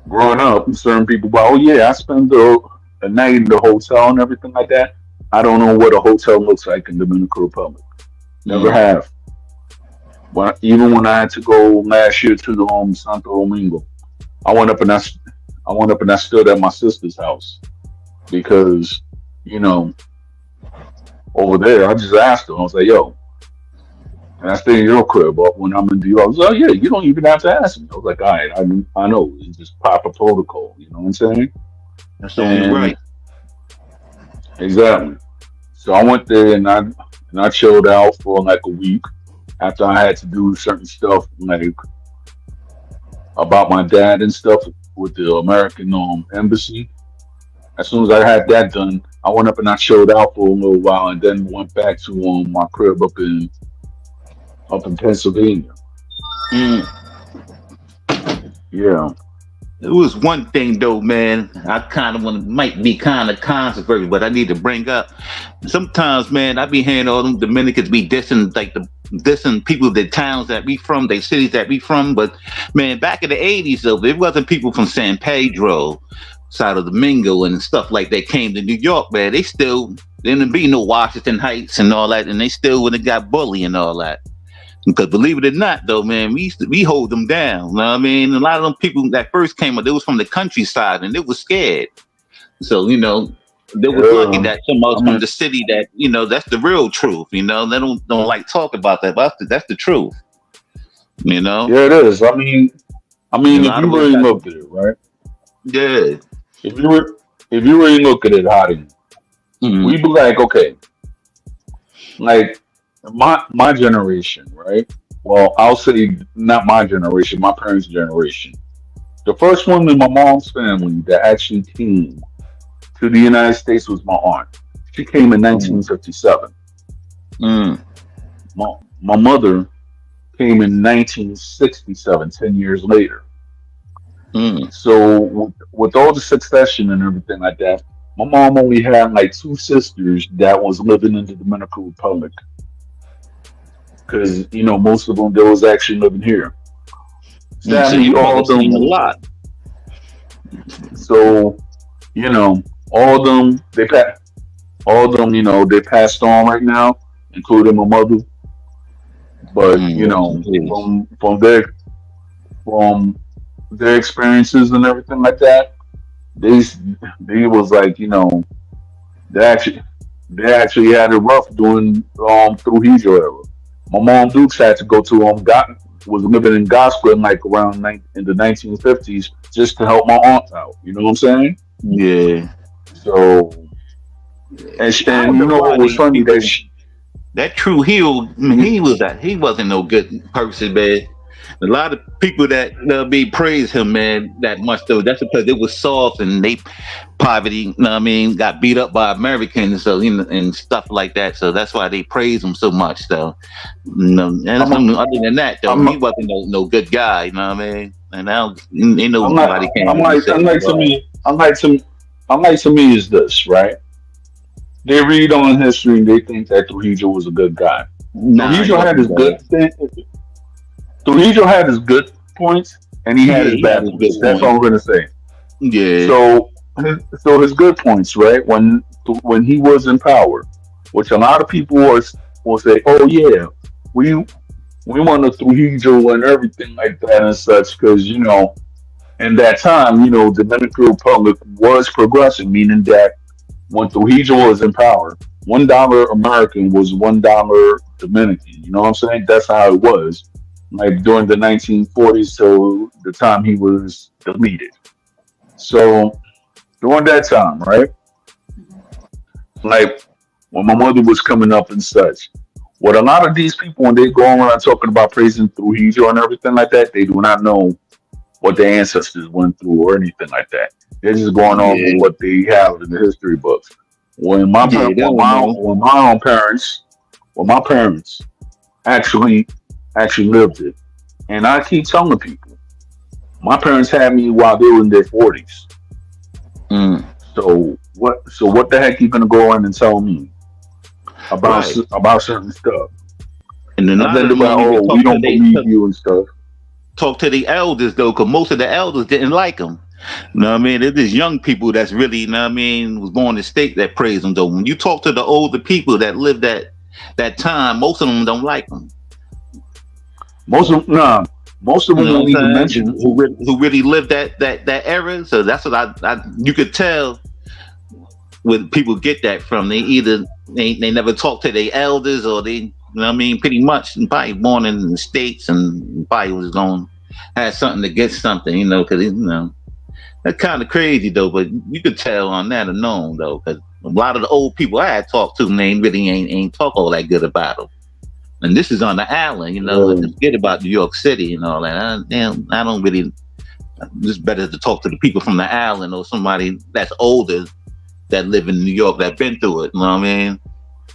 growing up, certain people. But oh yeah, I spent a night in the hotel and everything like that. I don't know what a hotel looks like in Dominican Republic. Never Mm. have. Even when I had to go last year to the Santo Domingo, I went up and I went up and I stood at my sister's house because you know over there I just asked her. I was like, "Yo, can I stay in your crib?" But when I'm in DR, I was like, "Oh yeah, you don't even have to ask me." I was like, "All right, I know it's just proper protocol." You know what I'm saying? That's only And right. exactly. So I went there and I chilled out for like a week after I had to do certain stuff like about my dad and stuff with the American embassy. As soon as I had that done, I went up and I chilled out for a little while, and then went back to my crib up in Pennsylvania. Mm. Yeah, It was one thing though, man. I kind of want to might be kind of controversial, but I need to bring up. Sometimes, man, I be hearing all them Dominicans be dissing like the dissing people, the towns that we from, they cities that we from. But man, back in the '80s, though, it wasn't people from San Pedro, Santo Domingo, and stuff like that came to New York, man. They still there didn't be no Washington Heights and all that, and they still would have got bullied and all that. Because believe it or not, though, man, we hold them down. You know what I mean? A lot of them people that first came up, they was from the countryside and they was scared. So, you know, they was lucky yeah. that some of I us from mean, the city that, you know, that's the real truth. You know, they don't like talk about that, but that's the truth. You know? yeah, it is. I And a mean, if lot you of us really got look at it, right? yeah. If you were, if you really look at it, Hottie, Mm-hmm. we be like, okay, like my generation, right? Well, I'll say not my generation, my parents' generation. The first one in my mom's family that actually came to the United States was my aunt. She came in Mm-hmm. 1957. My mother came in 1967, 10 years later. Mm-hmm. So with all the succession and everything like that, my mom only had like two sisters that was living in the Dominican Republic because most of them they was actually living here. So Sadly, you must all have of seen a them. lot. So you know, all of them all of them they passed on right now, including my mother. But Rest in peace. from their experiences and everything like that, they they was like they actually they actually had it rough during through Hydro era. My mom Dukes had to go to got was living in Gospel in like around in the 1950s just to help my aunt out. You know what I'm saying? Yeah. So I and you wonder know why what was these funny people that True Hill, man, he wasn't no good person, man. A lot of people that praise him, man, that much though. That's because they was soft and they poverty. You know what I mean, got beat up by Americans, so and stuff like that. So that's why they praise him so much. So, and other than that, though, he wasn't no good guy. You know what I mean? And now ain't nobody can. Unlike to me is this, right? They read on history and they think that Trujillo was a good guy. Trujillo had his good thing. Trujillo had his good points and he had his bad points. That's all I'm gonna say. Yeah. So his good points, right? When he was in power, which a lot of people will say, "Oh yeah, we want a Trujillo and everything like that and such," because in that time, Dominican Republic was progressing, meaning that when Trujillo was in power, $1 American was $1 Dominican. You know what I'm saying? That's how it was. Like during the 1940s till the time he was deleted. So during that time, right? Like when my mother was coming up and such, what a lot of these people, when they go around talking about praising Trujillo and everything like that, they do not know what their ancestors went through or anything like that. They're just going on with what they have in the history books. When my parents actually lived it, and I keep telling people, my parents had me while they were in their 40s. So what the heck you gonna go in and tell me about certain stuff? And then we don't believe you and stuff. Talk to the elders though, because most of the elders didn't like him. You know what I mean? It's just young people that's really, you know what I mean, was born in the state that praise him though. When you talk to the older people that lived that time, most of them don't like him. Most of them don't even mention who really lived that era. So that's what I you could tell where people get that from. They either they never talk to their elders, or they, you know what I mean, pretty much probably born in the States and probably was going had something to get something, because that's kind of crazy though. But you could tell on that alone though, because a lot of the old people I had talked to, they really ain't talk all that good about him. And this is on the island, forget about New York City and all that. I don't really. It's better to talk to the people from the island or somebody that's older that live in New York that been through it. You know what I mean?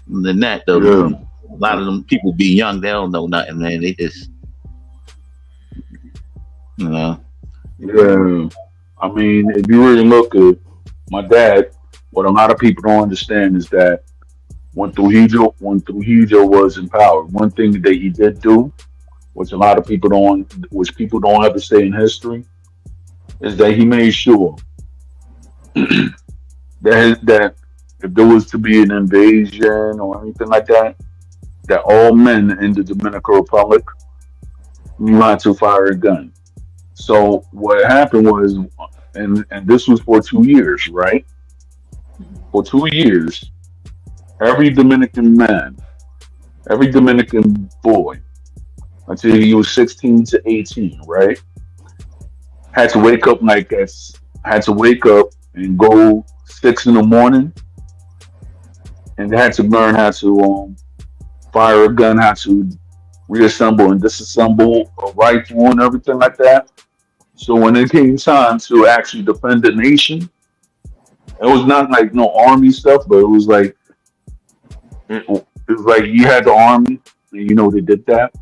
Than that though, a lot of them people be young, they don't know nothing, man. They just, Yeah. I mean, if you really look at my dad, what a lot of people don't understand is that when Trujillo was in power, one thing that he did do, which people don't ever say in history, is that he made sure that if there was to be an invasion or anything like that, that all men in the Dominican Republic knew how to fire a gun. So what happened was, and this was for 2 years, right? For 2 years, every Dominican boy, until he was 16 to 18, right, had to wake up and go 6 in the morning, and they had to learn how to fire a gun, how to reassemble and disassemble a rifle and everything like that. So when it came time to actually defend the nation, it was not like no army stuff, but it was like you had the army, and they did that,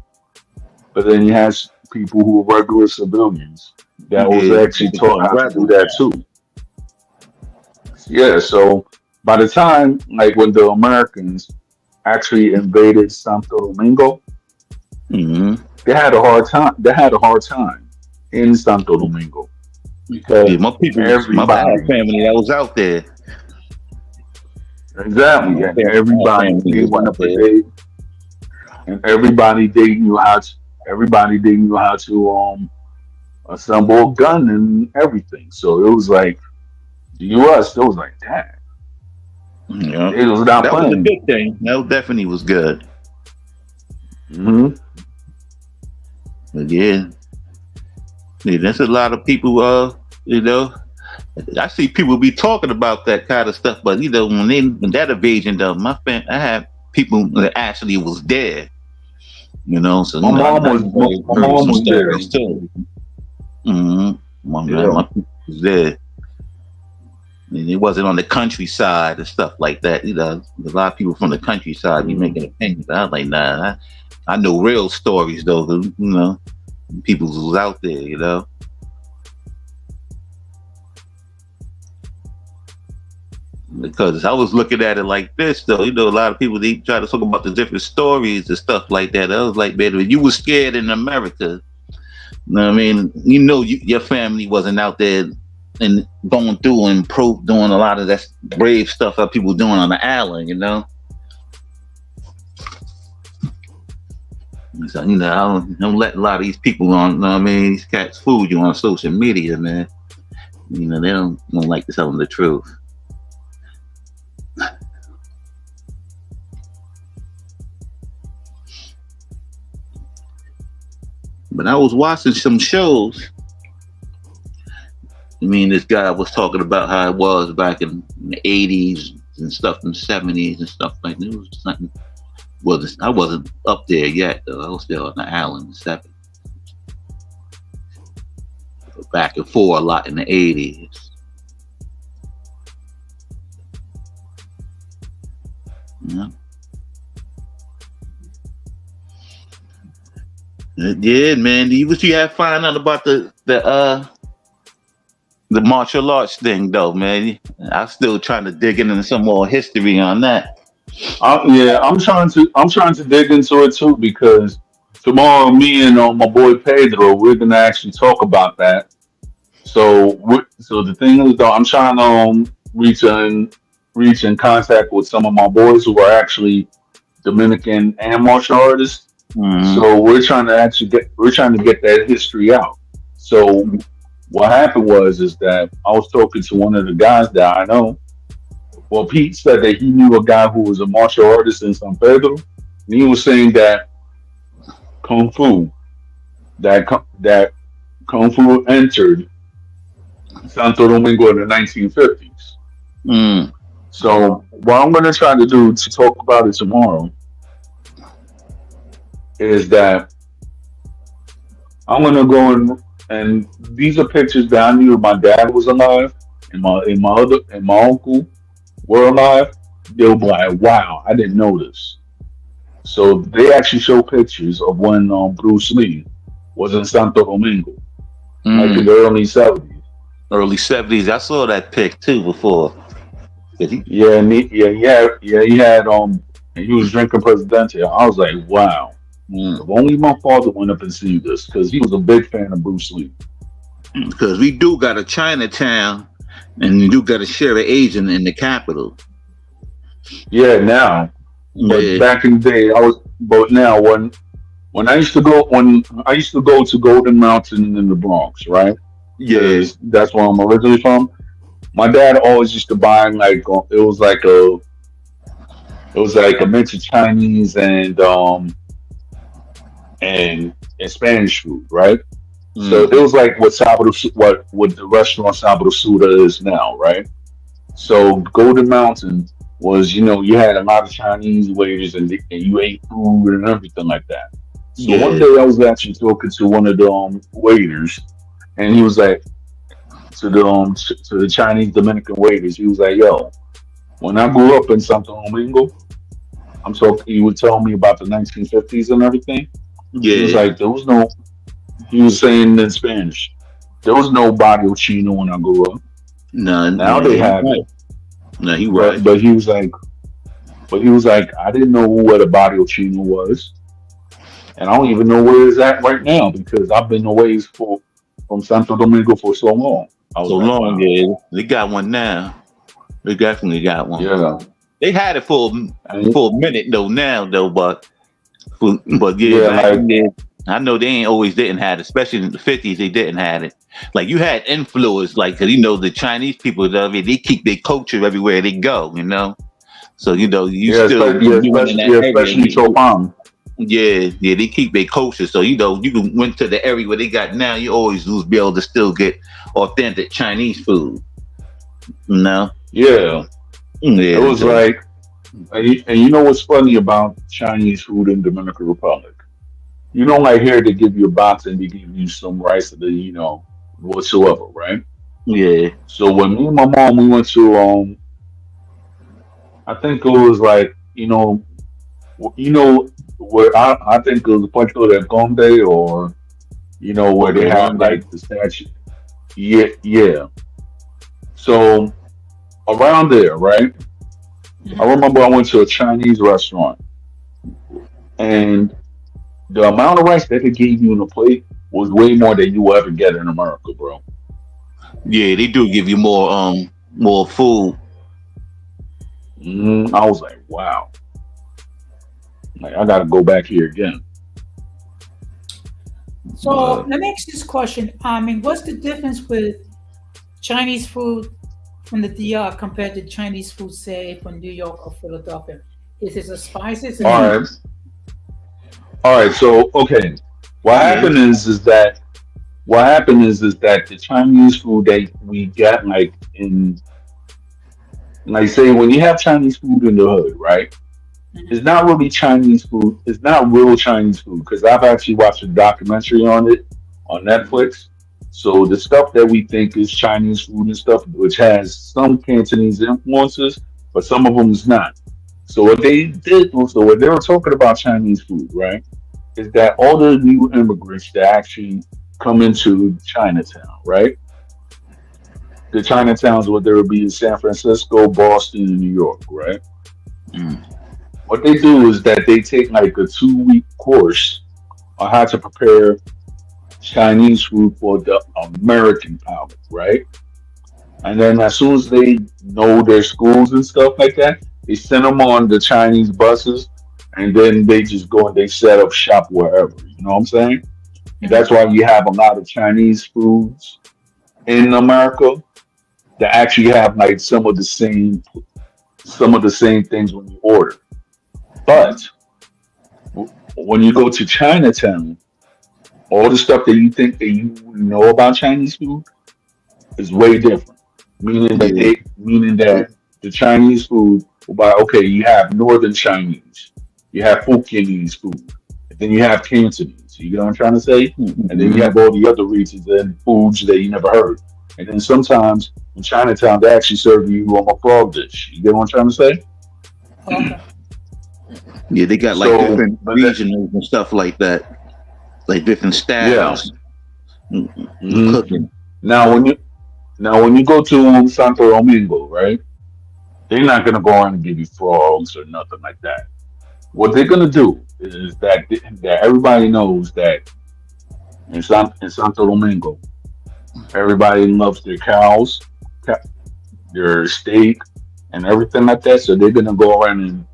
but then you had people who were regular civilians that was actually taught how to do that too. Yeah, so by the time, like when the Americans actually invaded Santo Domingo, they had a hard time. In Santo Domingo because my family that was out there. Exactly, and everybody they went up a day, and everybody they knew how to assemble a gun and everything. So it was like the U.S. It was like that. Yeah, it was not that playing. was a good thing. That definitely was good. But yeah, there's a lot of people. I see people be talking about that kind of stuff, but when that invasion done, I had people that actually was there. You know, so My you know, mom was I my heard mom some was there. stories too. Mm-hmm. My Yeah. people was there. And it wasn't on the countryside and stuff like that. You know, a lot of people from the countryside be making opinions. I was like, nah, I know real stories though. 'Cause, you know, people was out there. You know, because I was looking at it like this though. You know, a lot of people they try to talk about the different stories and stuff like that. I was like, man, when you was scared in America, you know what I mean? You know, your family wasn't out there and going through and doing a lot of that brave stuff that people doing on the island, you know. So you know, I don't let a lot of these people on. You know what I mean? These cats fool you on social media, man. You know, they don't like to tell them the truth. But I was watching some shows. I mean, this guy was talking about how it was back in the 80s and stuff in the 70s and stuff like that. It was something. Well, I wasn't up there yet, though. I was still on the island in the 70s. Back and forth a lot in the 80s. Yeah. Yeah, man. What you have find out about the martial arts thing, though, man? I'm still trying to dig into some more history on that. Yeah, I'm trying to dig into it too because tomorrow, me and my boy Pedro, we're gonna actually talk about that. So the thing is, though, I'm trying to reach in contact with some of my boys who are actually Dominican and martial artists. Mm-hmm. So we're trying to get that history out. So what happened was is that I was talking to one of the guys that I know. Well, Pete said that he knew a guy who was a martial artist in San Pedro, and he was saying that kung fu that kung fu entered Santo Domingo in the 1950s. Mm. So what I'm going to try to do to talk about it tomorrow is that I'm going to go and these are pictures that I knew my dad was alive and my uncle were alive. They'll be like, "Wow, I didn't know this." So they actually show pictures of when Bruce Lee was in Santo Domingo, like in the early '70s. Early 70s. I saw that pic too before. Yeah, and he had and he was drinking Presidente. I was like, wow. If only my father went up and seen this, because he was a big fan of Bruce Lee. Because we do got a Chinatown, and you do got a share of Asian in the capital. Yeah, now, but back in the day, But now, when I used to go to Golden Mountain in the Bronx, right? Yeah, That's where I'm originally from. My dad always used to buy like it was like a mix of Chinese and Spanish food, right? So it was like what the restaurant Sabado Suda is now, right? So Golden Mountain was, you had a lot of Chinese waiters and you ate food and everything like that. So one day I was actually talking to one of the waiters, and he was like to the Chinese Dominican waiters, he was like, "Yo, when I grew up in Santo Domingo, I'm talking. He would tell me about the 1950s and everything. He was like, there was no. He was saying in Spanish, there was no barrio chino when I grew up. No, now they have it. No, he right. But he was like, I didn't know what a barrio chino was, and I don't even know where it's at right now because I've been away from Santo Domingo for so long. I was So like, long, wow. yeah. They got one now. They definitely got one. Yeah. They had it for a minute though. Now though, but Yeah, back like, in there, I know they ain't always didn't have it, especially in the 50s. They didn't have it. Like you had influence, like cause the Chinese people, they keep their culture everywhere they go. So you still especially Chopin. Yeah, they keep their culture. So you can went to the area where they got now. You always be able to still get authentic Chinese food. Yeah. Yeah, It was like, and you know what's funny about Chinese food in Dominican Republic? you know, like here they give you a box and they give you some rice or the, whatsoever, right? Yeah. So when me and my mom we went to I think it was like, you know where I think it was Puerto del Conde or where Puerto they have Grande. like the statue. Yeah, yeah. So around there, right? I Mhm. remember I went to a Chinese restaurant and the amount of rice that they gave you in a plate was way more than you will ever get in America, bro. Yeah, they do give you more food. I was like, wow, like I got to go back here again. So Uh, let me ask you this question. I mean, what's the difference with Chinese food from the DR compared to Chinese food, say, from New York or Philadelphia? Is it the spices? Is All it? right, all right. So okay, what yeah. happened is that the Chinese food that we got like say when you have Chinese food in the hood, right? It's Mhm. not really Chinese food. It's not real Chinese food because I've actually watched a documentary on it on Netflix. So the stuff that we think is Chinese food and stuff, which has some Cantonese influences, but some of them is not. So what they did, so what they were talking about Chinese food, right, is that all the new immigrants that actually come into Chinatown, right? The Chinatowns, whether it be in San Francisco, Boston, and New York, right? Mm. What they do is that they take like a 2 week course on how to prepare Chinese food for the American palate, right? And then as soon as they know their schools and stuff like that, they send them on the Chinese buses, and then they just go and they set up shop wherever. You know what I'm saying? And that's Mhm. why you have a lot of Chinese foods in America that actually have like some of the same things when you order. But when you go to Chinatown, all the stuff that you think that you know about Chinese food is way different. Yeah. Meaning that the Chinese food, by okay, you have Northern Chinese, you have Hokkien food, and then you have Cantonese. You know what I'm trying to say? And then you Mm-hmm. have all the other regions and foods that you never heard. And then sometimes in Chinatown they actually serve you a frog dish. You get what I'm trying to say? Okay. Yeah, they got like So, different but that, regionals and stuff like that, like different yeah. styles of hmm cooking. Now when you go to Santo Domingo, right? They're not gonna go around and give you frogs or nothing like that. What they're gonna do is that everybody knows that in Santo Domingo, everybody loves their cows, ca- their steak, and everything like that. So they're gonna go around and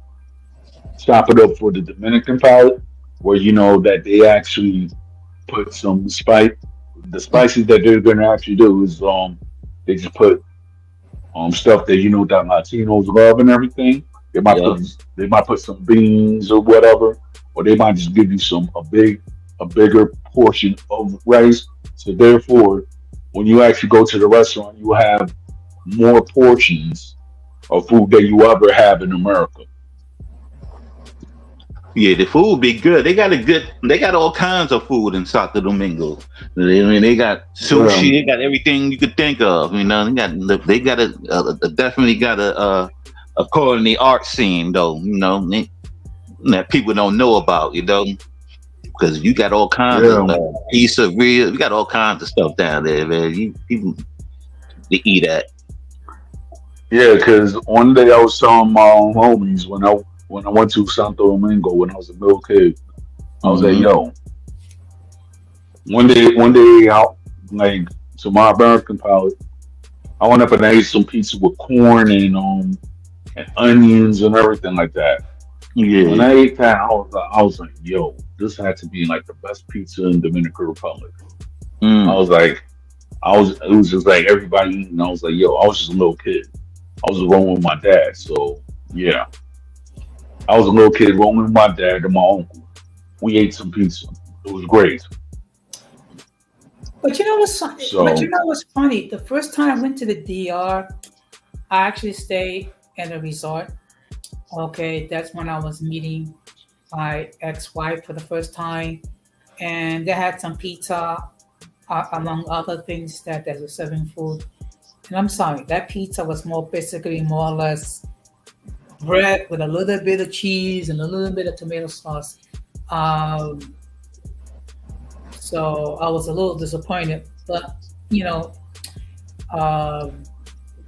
chop it up for the Dominican palate, where you know that they actually put some spice. The spices that they're gonna actually do is they just put stuff that that Latinos love and everything. They might Yeah. put they might put some beans or whatever, or they might just give you a bigger portion of rice. So therefore, when you actually go to the restaurant, you have more portions of food that you ever have in America. Yeah, the food be good. They got all kinds of food in Santo Domingo. They got Yeah, sushi. They got everything you could think of. They got definitely got a culinary art scene though. That people don't know about. Because you got all kinds of yeah, pizzeria. You got all kinds of stuff down there, man. People to eat at. yeah. Because one day I was telling my homies when I went to Santo Domingo when I was a little kid, I was like, Hmm. "Yo, one day out like to my American palate." I went up and I ate some pizza with corn and onions and everything like that. And when Yeah. I ate that, I was like, yo, this had to be like the best pizza in Dominican Republic. I Mm. was like, it was just like everybody eating. I was like, yo, I was just a little kid. I was rolling with my dad, so yeah, I was a little kid rolling with my dad and my uncle. We ate some pizza. It was great. But you know what's but you So know what's funny? The first time I went to the DR, I actually stayed at a resort. Okay, that's when I was meeting my ex-wife for the first time. and they had some pizza, among other things that they were serving food. And I'm sorry, that pizza was basically more or less bread with a little bit of cheese and a little bit of tomato sauce. Um, so I was a little disappointed, but you know, um,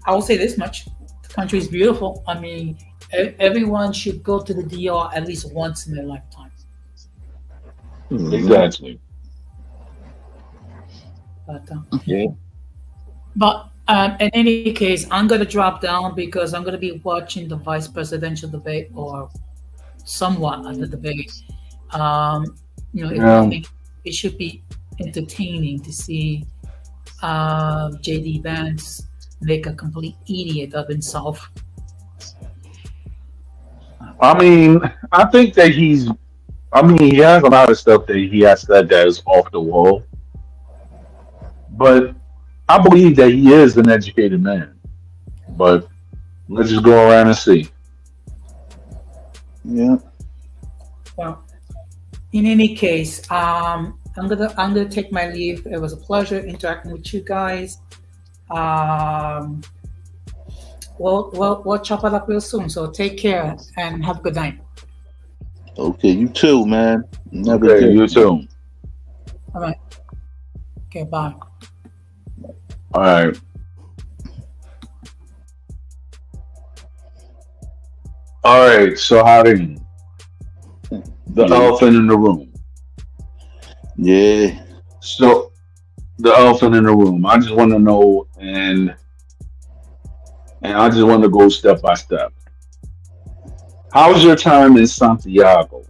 I will say this much: the country is beautiful. I mean, everyone should go to the DR at least once in their lifetime. Exactly. But Yeah. in any case, I'm going to drop down because I'm going to be watching the vice presidential debate or somewhat of the debate. Um, if Yeah. nothing, it should be entertaining to see JD Vance make a complete idiot of himself. I mean, I think that he's. I mean, he has a lot of stuff that he has said that is off the wall, but I believe that he is an educated man. But let's just go around and see. Yeah. Well, in any case, I'm gonna take my leave. It was a pleasure interacting with you guys. Um, we'll chop it up real soon. So take care and have a good night. Okay, you too, man. Never Okay, do. you too. All right. Okay. Bye. All right. All right. So, Harry, the Yeah. elephant in the room. Yeah. So, the elephant in the room. I just want to know, and I just want to go step by step. How was your time in Santiago?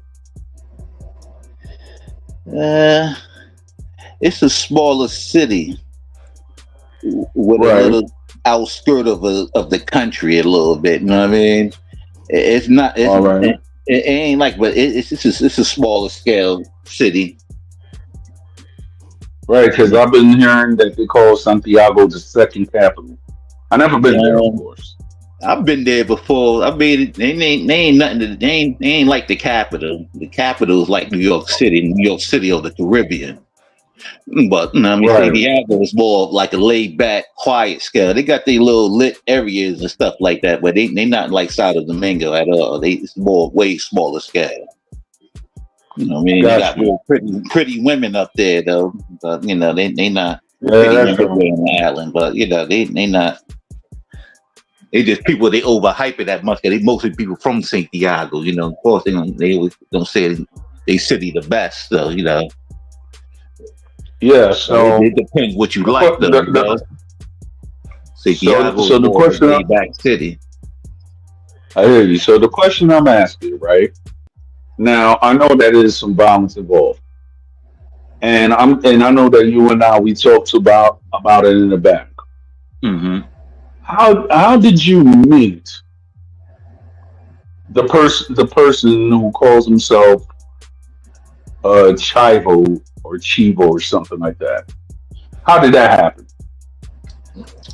Uh, it's a smaller city with a Right. little outskirt of the country a little bit. You know what I mean? It's not. All right. It ain't like, but it's a smaller scale city. Right, because I've been hearing that they call Santiago the second capital. I never been there, of Um, course. I've been there before. I mean, they ain't nothing. They ain't like the capital. The capital is like New York City of the Caribbean. But I mean, Right. Santiago is more of like a laid back, quiet scale. They got their little lit areas and stuff like that, but they not like Santo Domingo at all. It's more way smaller scale. You know, what I mean, they Got got you. real pretty women up there though. But they not Yeah, pretty that's women true. there on the island. But they not. They just people they overhype it that much. 'Cause they mostly people from Santiago. You know, of course they always don't say they city the best. So Yeah. it depends what you like though. Santiago is So the more of a question laid back city. I hear you. So the question I'm asking, right now, I know that there's some violence involved, and I know that you and I we talked about it in the back. Hmm. How did you meet the person who calls himself Chivo or Chivo or something like that? How did that happen?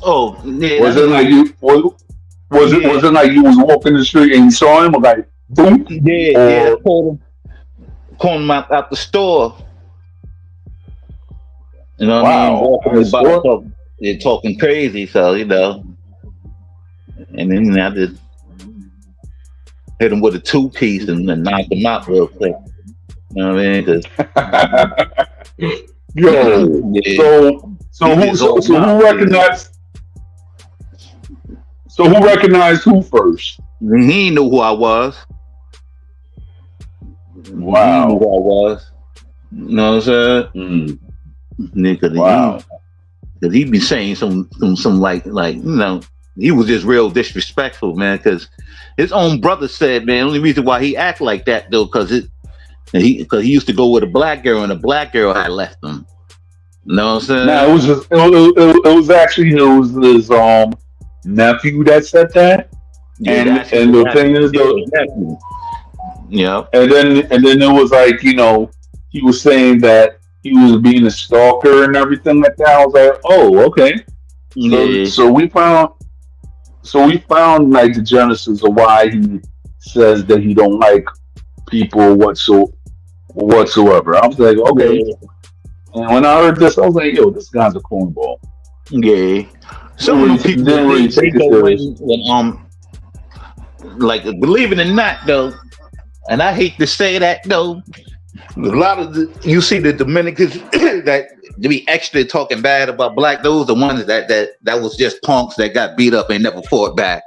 Oh yeah, Was it like you yeah, was it like you was walking the street and you saw him or like boom? yeah. Or Called him out the store. You know what I mean? wow, Walking I about saw they're talking crazy. So and then I just hit him with a two piece and then knocked him out real quick. You know what I mean? 'Cause, yo. yeah, So he who just all who out. recognized who recognized who first? He knew who I was. He knew Wow. who I was. You know what I'm saying? Mm, Nigga, wow. cause he be saying some like he was just real disrespectful, man. Cause his own brother said, man, only reason why he act like that though, cause he used to go with a black girl and a black girl had left him. You know what I'm Now saying? it was just it was actually it was his nephew that said that, Yeah, and that's his the thing is yeah, though, exactly. Yeah. and then it was like he was saying that he was being a stalker and everything like that. I was like, oh, okay. So Yeah. we found like the genesis of why he says that he don't like people whatsoever. I was like, okay. Yeah, And when I heard this, I was like, yo, this guy's a cornball. yeah. Some of them people Didn't really they take it go serious. when like believe it or not though, and I hate to say that though, a lot of you see the Dominicans that they be extra talking bad about black. Those the ones that was just punks that got beat up and never fought back.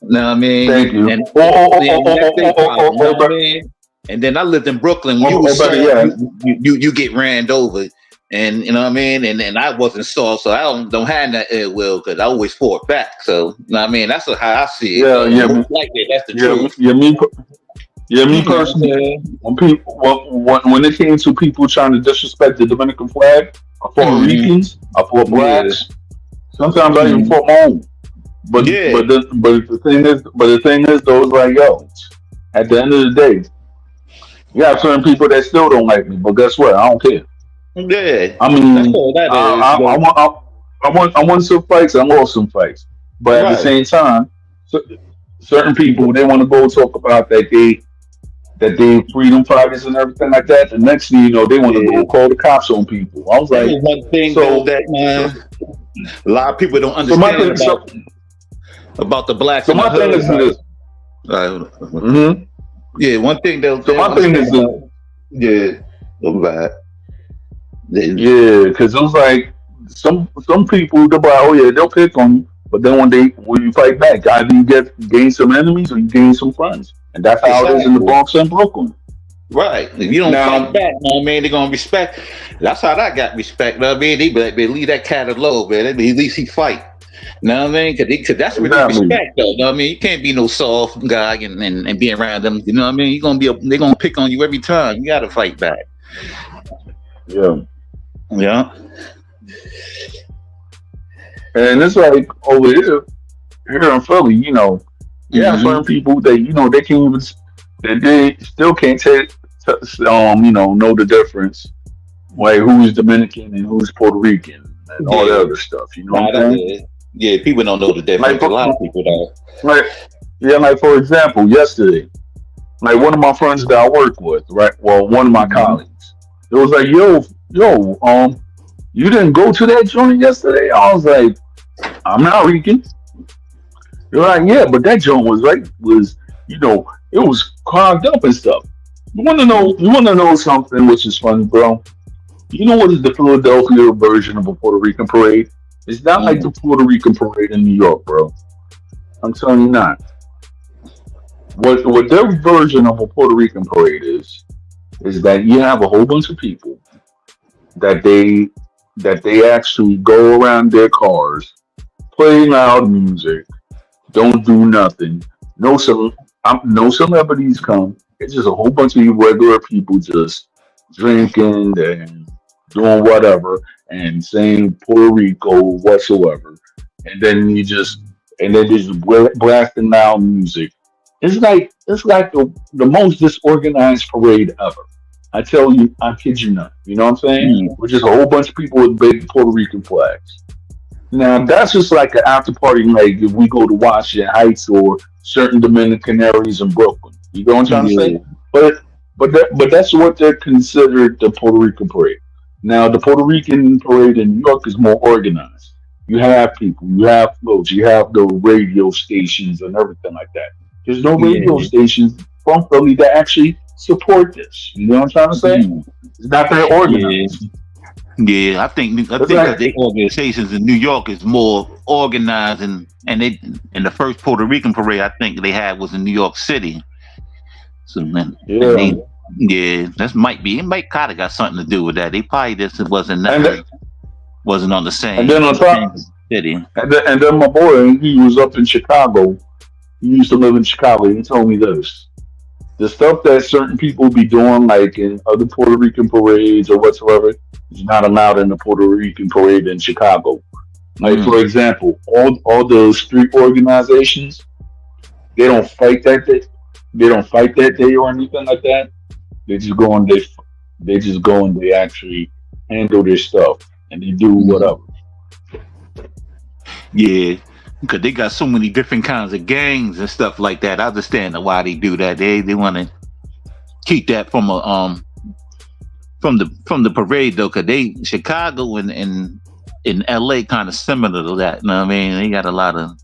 You know what I mean? Thank you. And Oh, that's their problem. You know what I mean? And then I lived in Brooklyn. When you was better soft, yet. you get ran over. And you know what I mean? And I wasn't soft, so I don't have that ill will because I always fought back. So you know what I mean? That's how I see it. Yeah, Like that. That's the truth. Me personally. When it came to people trying to disrespect the Dominican flag, I fought Ricans, I fought blacks. Sometimes I even fought my own. But the thing is, though, it's like, yo, at the end of the day, you have certain people that still don't like me. But guess what? I don't care. Yeah, I mean, that's all that is. I won some fights. I lost some fights. But at the same time, certain people they want to go talk about that they freedom fighters and everything like that. The next thing you know, they want to go call the cops on people. I was like, one thing though that a lot of people don't understand about the blacks. So my thing is this. Yeah, one thing though. So my thing is this. Yeah, because it was like some people they'll be like, oh yeah, they'll pick on you, but then when you fight back, either you gain some enemies or you gain some friends, and that's how it is in the Bronx and Brooklyn. Right. If you don't fight back, you know what I mean, they're gonna respect. That's how I got respect. You know what I mean, they leave that cat alone, man. At least he fight. You know what I mean? Because that's what they respect, though. You know what I mean? You can't be no soft guy and be around them. You know what I mean? They're gonna pick on you every time. You gotta fight back. Yeah. Yeah. And it's like over here in Philly, you know, certain people that they can't even they still can't know the difference, like who's Dominican and who's Puerto Rican and all that other stuff. You know what I'm saying? Yeah, people don't know the difference. A lot of people don't. Like for example, yesterday, like one of my friends that I work with, right? Well, one of my colleagues, it was like, yo, you didn't go to that joint yesterday? I was like, I'm not Rican. They're like, yeah, but that joint was it was clogged up and stuff. You wanna know something which is funny, bro? You know what is the Philadelphia version of a Puerto Rican parade? It's not like the Puerto Rican parade in New York, bro. I'm telling you not. What their version of a Puerto Rican parade is that you have a whole bunch of people that they actually go around their cars, play loud music, don't do nothing. No celebrities come. It's just a whole bunch of regular people just drinking and doing whatever and saying Puerto Rico whatsoever, and then just blasting loud music. It's like the most disorganized parade ever. I tell you, I kid you not. You know what I'm saying? We're just a whole bunch of people with big Puerto Rican flags. Now that's just like an after party, like if we go to Washington Heights or certain Dominican areas in Brooklyn. You know what I'm trying to say? But that's what they're considered the Puerto Rican parade. Now the Puerto Rican parade in New York is more organized. You have people, you have floats, you have the radio stations and everything like that. There's no radio stations from Philly that actually support this. You know what I'm trying to say? It's not that organized. Yeah, I think that the organizations in New York is more organized, and the first Puerto Rican parade I think they had was in New York City. So then, that might kind of got something to do with that. They probably just wasn't on the same. And then on top, city. And then my boy, he was up in Chicago. He used to live in Chicago. He told me this. The stuff that certain people be doing, like in other Puerto Rican parades or whatsoever, is not allowed in the Puerto Rican parade in Chicago. Like, for example, all those street organizations, they don't fight that day. They don't fight that day or anything like that. They just go and they actually handle their stuff and they do whatever. Yeah. Because they got so many different kinds of gangs and stuff like that. I understand why they do that. They want to keep that from from the parade though, cause they Chicago and in LA kind of similar to that. You know what I mean? They got a lot of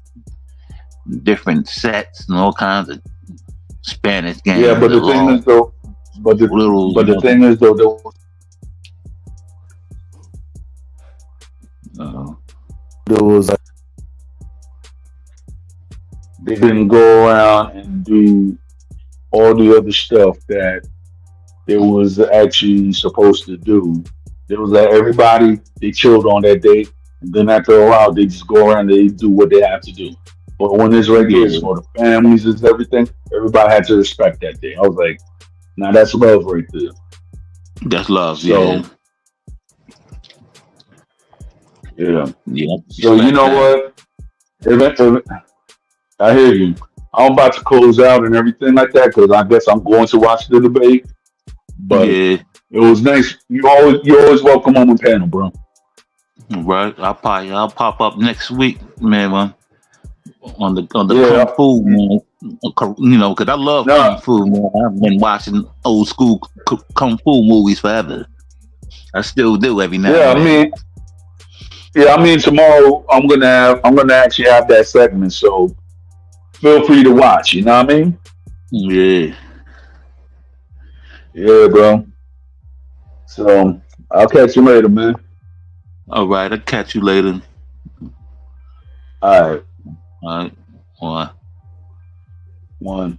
different sets and all kinds of Spanish games. Yeah, but the thing is though, the thing is though, there was they didn't go around and do all the other stuff that they was actually supposed to do. It was like everybody they chilled on that day, and then after a while they just go around and they do what they have to do. But when it's regular, it's for the families, it's everything. Everybody had to respect that day. I was like, now that's love right there. That's love, so, yeah. Yeah. So you know what? I hear you. I'm about to close out and everything like that because I guess I'm going to watch the debate. But it was nice. You're always welcome on the panel, bro. Right. I'll pop up next week, man. On the kung fu, man. You know, because I love kung fu, man. I've been watching old school kung fu movies forever. I still do every now and then. I mean tomorrow I'm gonna actually have that segment, so feel free to watch, you know what I mean? Yeah. Yeah, bro. So I'll catch you later, man. All right, I'll catch you later. All right. All right. One.